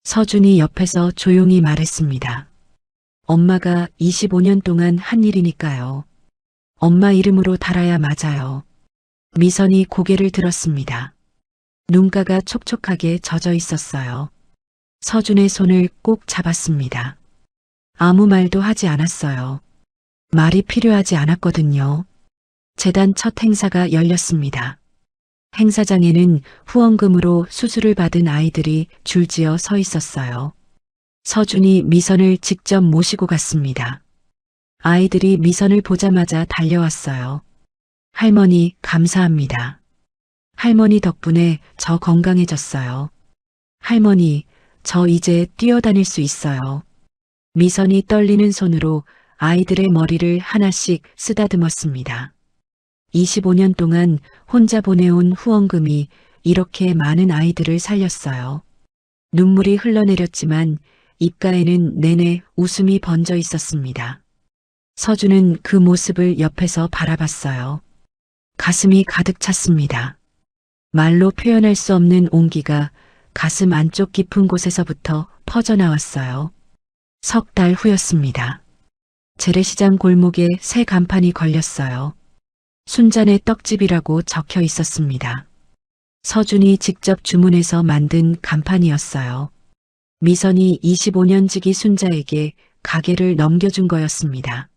서준이 옆에서 조용히 말했습니다. 엄마가 25년 동안 한 일이니까요. 엄마 이름으로 달아야 맞아요. 미선이 고개를 들었습니다. 눈가가 촉촉하게 젖어 있었어요. 서준의 손을 꼭 잡았습니다. 아무 말도 하지 않았어요. 말이 필요하지 않았거든요. 재단 첫 행사가 열렸습니다. 행사장에는 후원금으로 수술을 받은 아이들이 줄지어 서 있었어요. 서준이 미선을 직접 모시고 갔습니다. 아이들이 미선을 보자마자 달려왔어요. 할머니, 감사합니다. 할머니 덕분에 저 건강해졌어요. 할머니, 저 이제 뛰어다닐 수 있어요. 미선이 떨리는 손으로 아이들의 머리를 하나씩 쓰다듬었습니다. 25년 동안 혼자 보내온 후원금이 이렇게 많은 아이들을 살렸어요. 눈물이 흘러내렸지만 입가에는 내내 웃음이 번져 있었습니다. 서준은 그 모습을 옆에서 바라봤어요. 가슴이 가득 찼습니다. 말로 표현할 수 없는 온기가 가슴 안쪽 깊은 곳에서부터 퍼져나왔어요. 석 달 후였습니다. 재래시장 골목에 새 간판이 걸렸어요. 순잔의 떡집이라고 적혀 있었습니다. 서준이 직접 주문해서 만든 간판이었어요. 미선이 25년 지기 순자에게 가게를 넘겨준 거였습니다.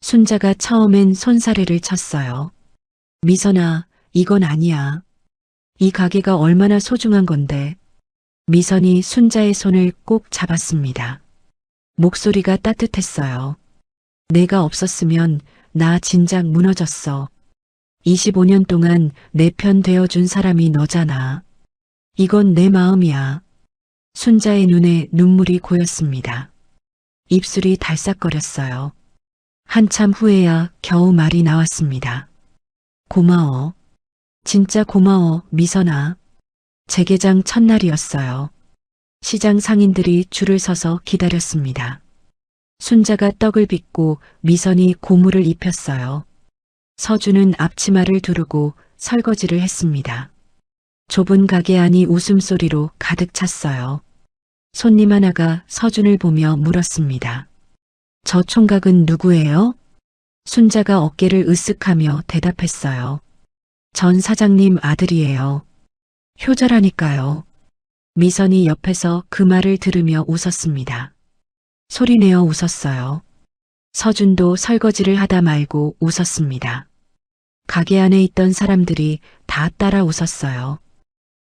순자가 처음엔 손사래를 쳤어요. 미선아, 이건 아니야. 이 가게가 얼마나 소중한 건데. 미선이 순자의 손을 꼭 잡았습니다. 목소리가 따뜻했어요. 내가 없었으면 나 진작 무너졌어. 25년 동안 내 편 되어준 사람이 너잖아. 이건 내 마음이야. 순자의 눈에 눈물이 고였습니다. 입술이 달싹거렸어요. 한참 후에야 겨우 말이 나왔습니다. 고마워. 진짜 고마워, 미선아. 재개장 첫날이었어요. 시장 상인들이 줄을 서서 기다렸습니다. 순자가 떡을 빚고 미선이 고무를 입혔어요. 서준은 앞치마를 두르고 설거지를 했습니다. 좁은 가게 안이 웃음소리로 가득 찼어요. 손님 하나가 서준을 보며 물었습니다. 저 총각은 누구예요? 순자가 어깨를 으쓱하며 대답했어요. 전 사장님 아들이에요. 효자라니까요. 미선이 옆에서 그 말을 들으며 웃었습니다. 소리내어 웃었어요. 서준도 설거지를 하다 말고 웃었습니다. 가게 안에 있던 사람들이 다 따라 웃었어요.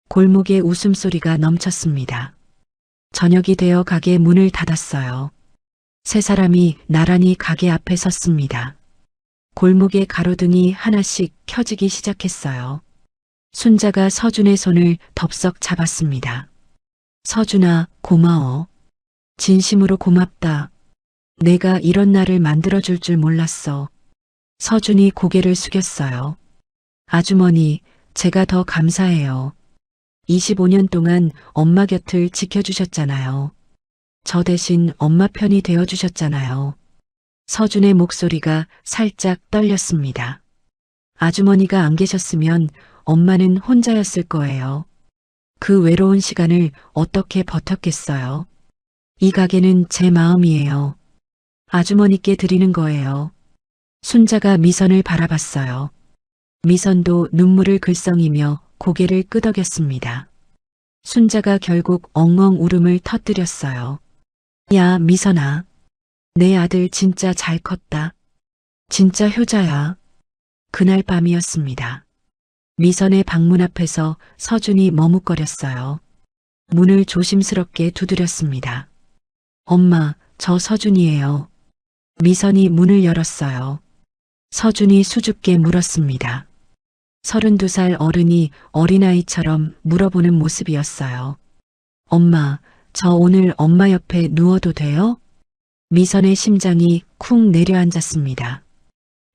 골목에 웃음소리가 넘쳤습니다. 저녁이 되어 가게 문을 닫았어요. 세 사람이 나란히 가게 앞에 섰습니다. 골목의 가로등이 하나씩 켜지기 시작했어요. 순자가 서준의 손을 덥석 잡았습니다. 서준아, 고마워. 진심으로 고맙다. 내가 이런 날을 만들어줄 줄 몰랐어. 서준이 고개를 숙였어요. 아주머니, 제가 더 감사해요. 25년 동안 엄마 곁을 지켜주셨잖아요. 저 대신 엄마 편이 되어주셨잖아요. 서준의 목소리가 살짝 떨렸습니다. 아주머니가 안 계셨으면 엄마는 혼자였을 거예요. 그 외로운 시간을 어떻게 버텼겠어요? 이 가게는 제 마음이에요. 아주머니께 드리는 거예요. 순자가 미선을 바라봤어요. 미선도 눈물을 글썽이며 고개를 끄덕였습니다. 순자가 결국 엉엉 울음을 터뜨렸어요. 야, 미선아. 내 아들 진짜 잘 컸다. 진짜 효자야. 그날 밤이었습니다. 미선의 방문 앞에서 서준이 머뭇거렸어요. 문을 조심스럽게 두드렸습니다. 엄마, 저 서준이에요. 미선이 문을 열었어요. 서준이 수줍게 물었습니다. 32살 어른이 어린아이처럼 물어보는 모습이었어요. 엄마, 저 오늘 엄마 옆에 누워도 돼요? 미선의 심장이 쿵 내려앉았습니다.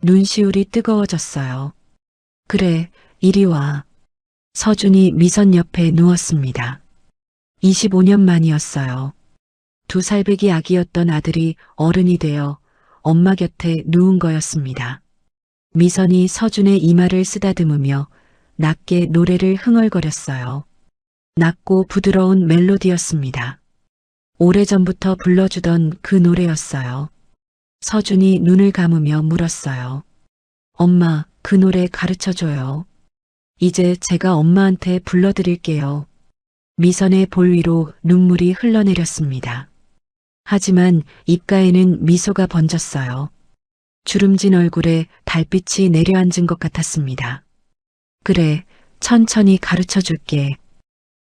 눈시울이 뜨거워졌어요. 그래, 이리 와. 서준이 미선 옆에 누웠습니다. 25년 만이었어요. 2살배기 아기였던 아들이 어른이 되어 엄마 곁에 누운 거였습니다. 미선이 서준의 이마를 쓰다듬으며 낮게 노래를 흥얼거렸어요. 낮고 부드러운 멜로디였습니다. 오래전부터 불러주던 그 노래였어요. 서준이 눈을 감으며 물었어요. 엄마, 그 노래 가르쳐줘요. 이제 제가 엄마한테 불러드릴게요. 미선의 볼 위로 눈물이 흘러내렸습니다. 하지만 입가에는 미소가 번졌어요. 주름진 얼굴에 달빛이 내려앉은 것 같았습니다. 그래, 천천히 가르쳐줄게.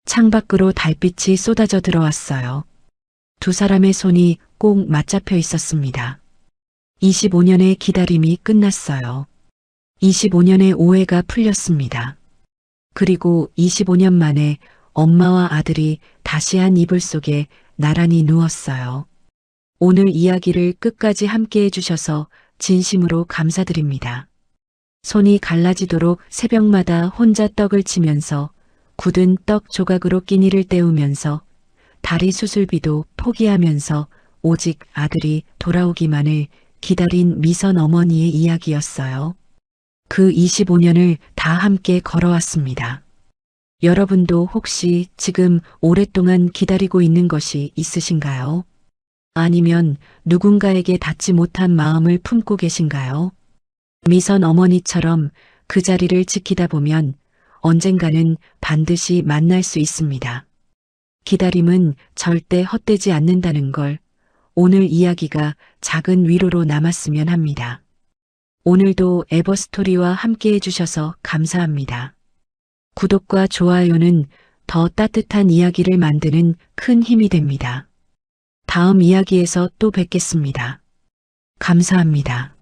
창밖으로 달빛이 쏟아져 들어왔어요. 두 사람의 손이 꼭 맞잡혀 있었습니다. 25년의 기다림이 끝났어요. 25년의 오해가 풀렸습니다. 그리고 25년 만에 엄마와 아들이 다시 한 이불 속에 나란히 누웠어요. 오늘 이야기를 끝까지 함께 해주셔서 진심으로 감사드립니다. 손이 갈라지도록 새벽마다 혼자 떡을 치면서 굳은 떡 조각으로 끼니를 때우면서 다리 수술비도 포기하면서 오직 아들이 돌아오기만을 기다린 미선 어머니의 이야기였어요. 그 25년을 다 함께 걸어왔습니다. 여러분도 혹시 지금 오랫동안 기다리고 있는 것이 있으신가요? 아니면 누군가에게 닿지 못한 마음을 품고 계신가요? 미선 어머니처럼 그 자리를 지키다 보면 언젠가는 반드시 만날 수 있습니다. 기다림은 절대 헛되지 않는다는 걸 오늘 이야기가 작은 위로로 남았으면 합니다. 오늘도 에버스토리와 함께 해주셔서 감사합니다. 구독과 좋아요는 더 따뜻한 이야기를 만드는 큰 힘이 됩니다. 다음 이야기에서 또 뵙겠습니다. 감사합니다.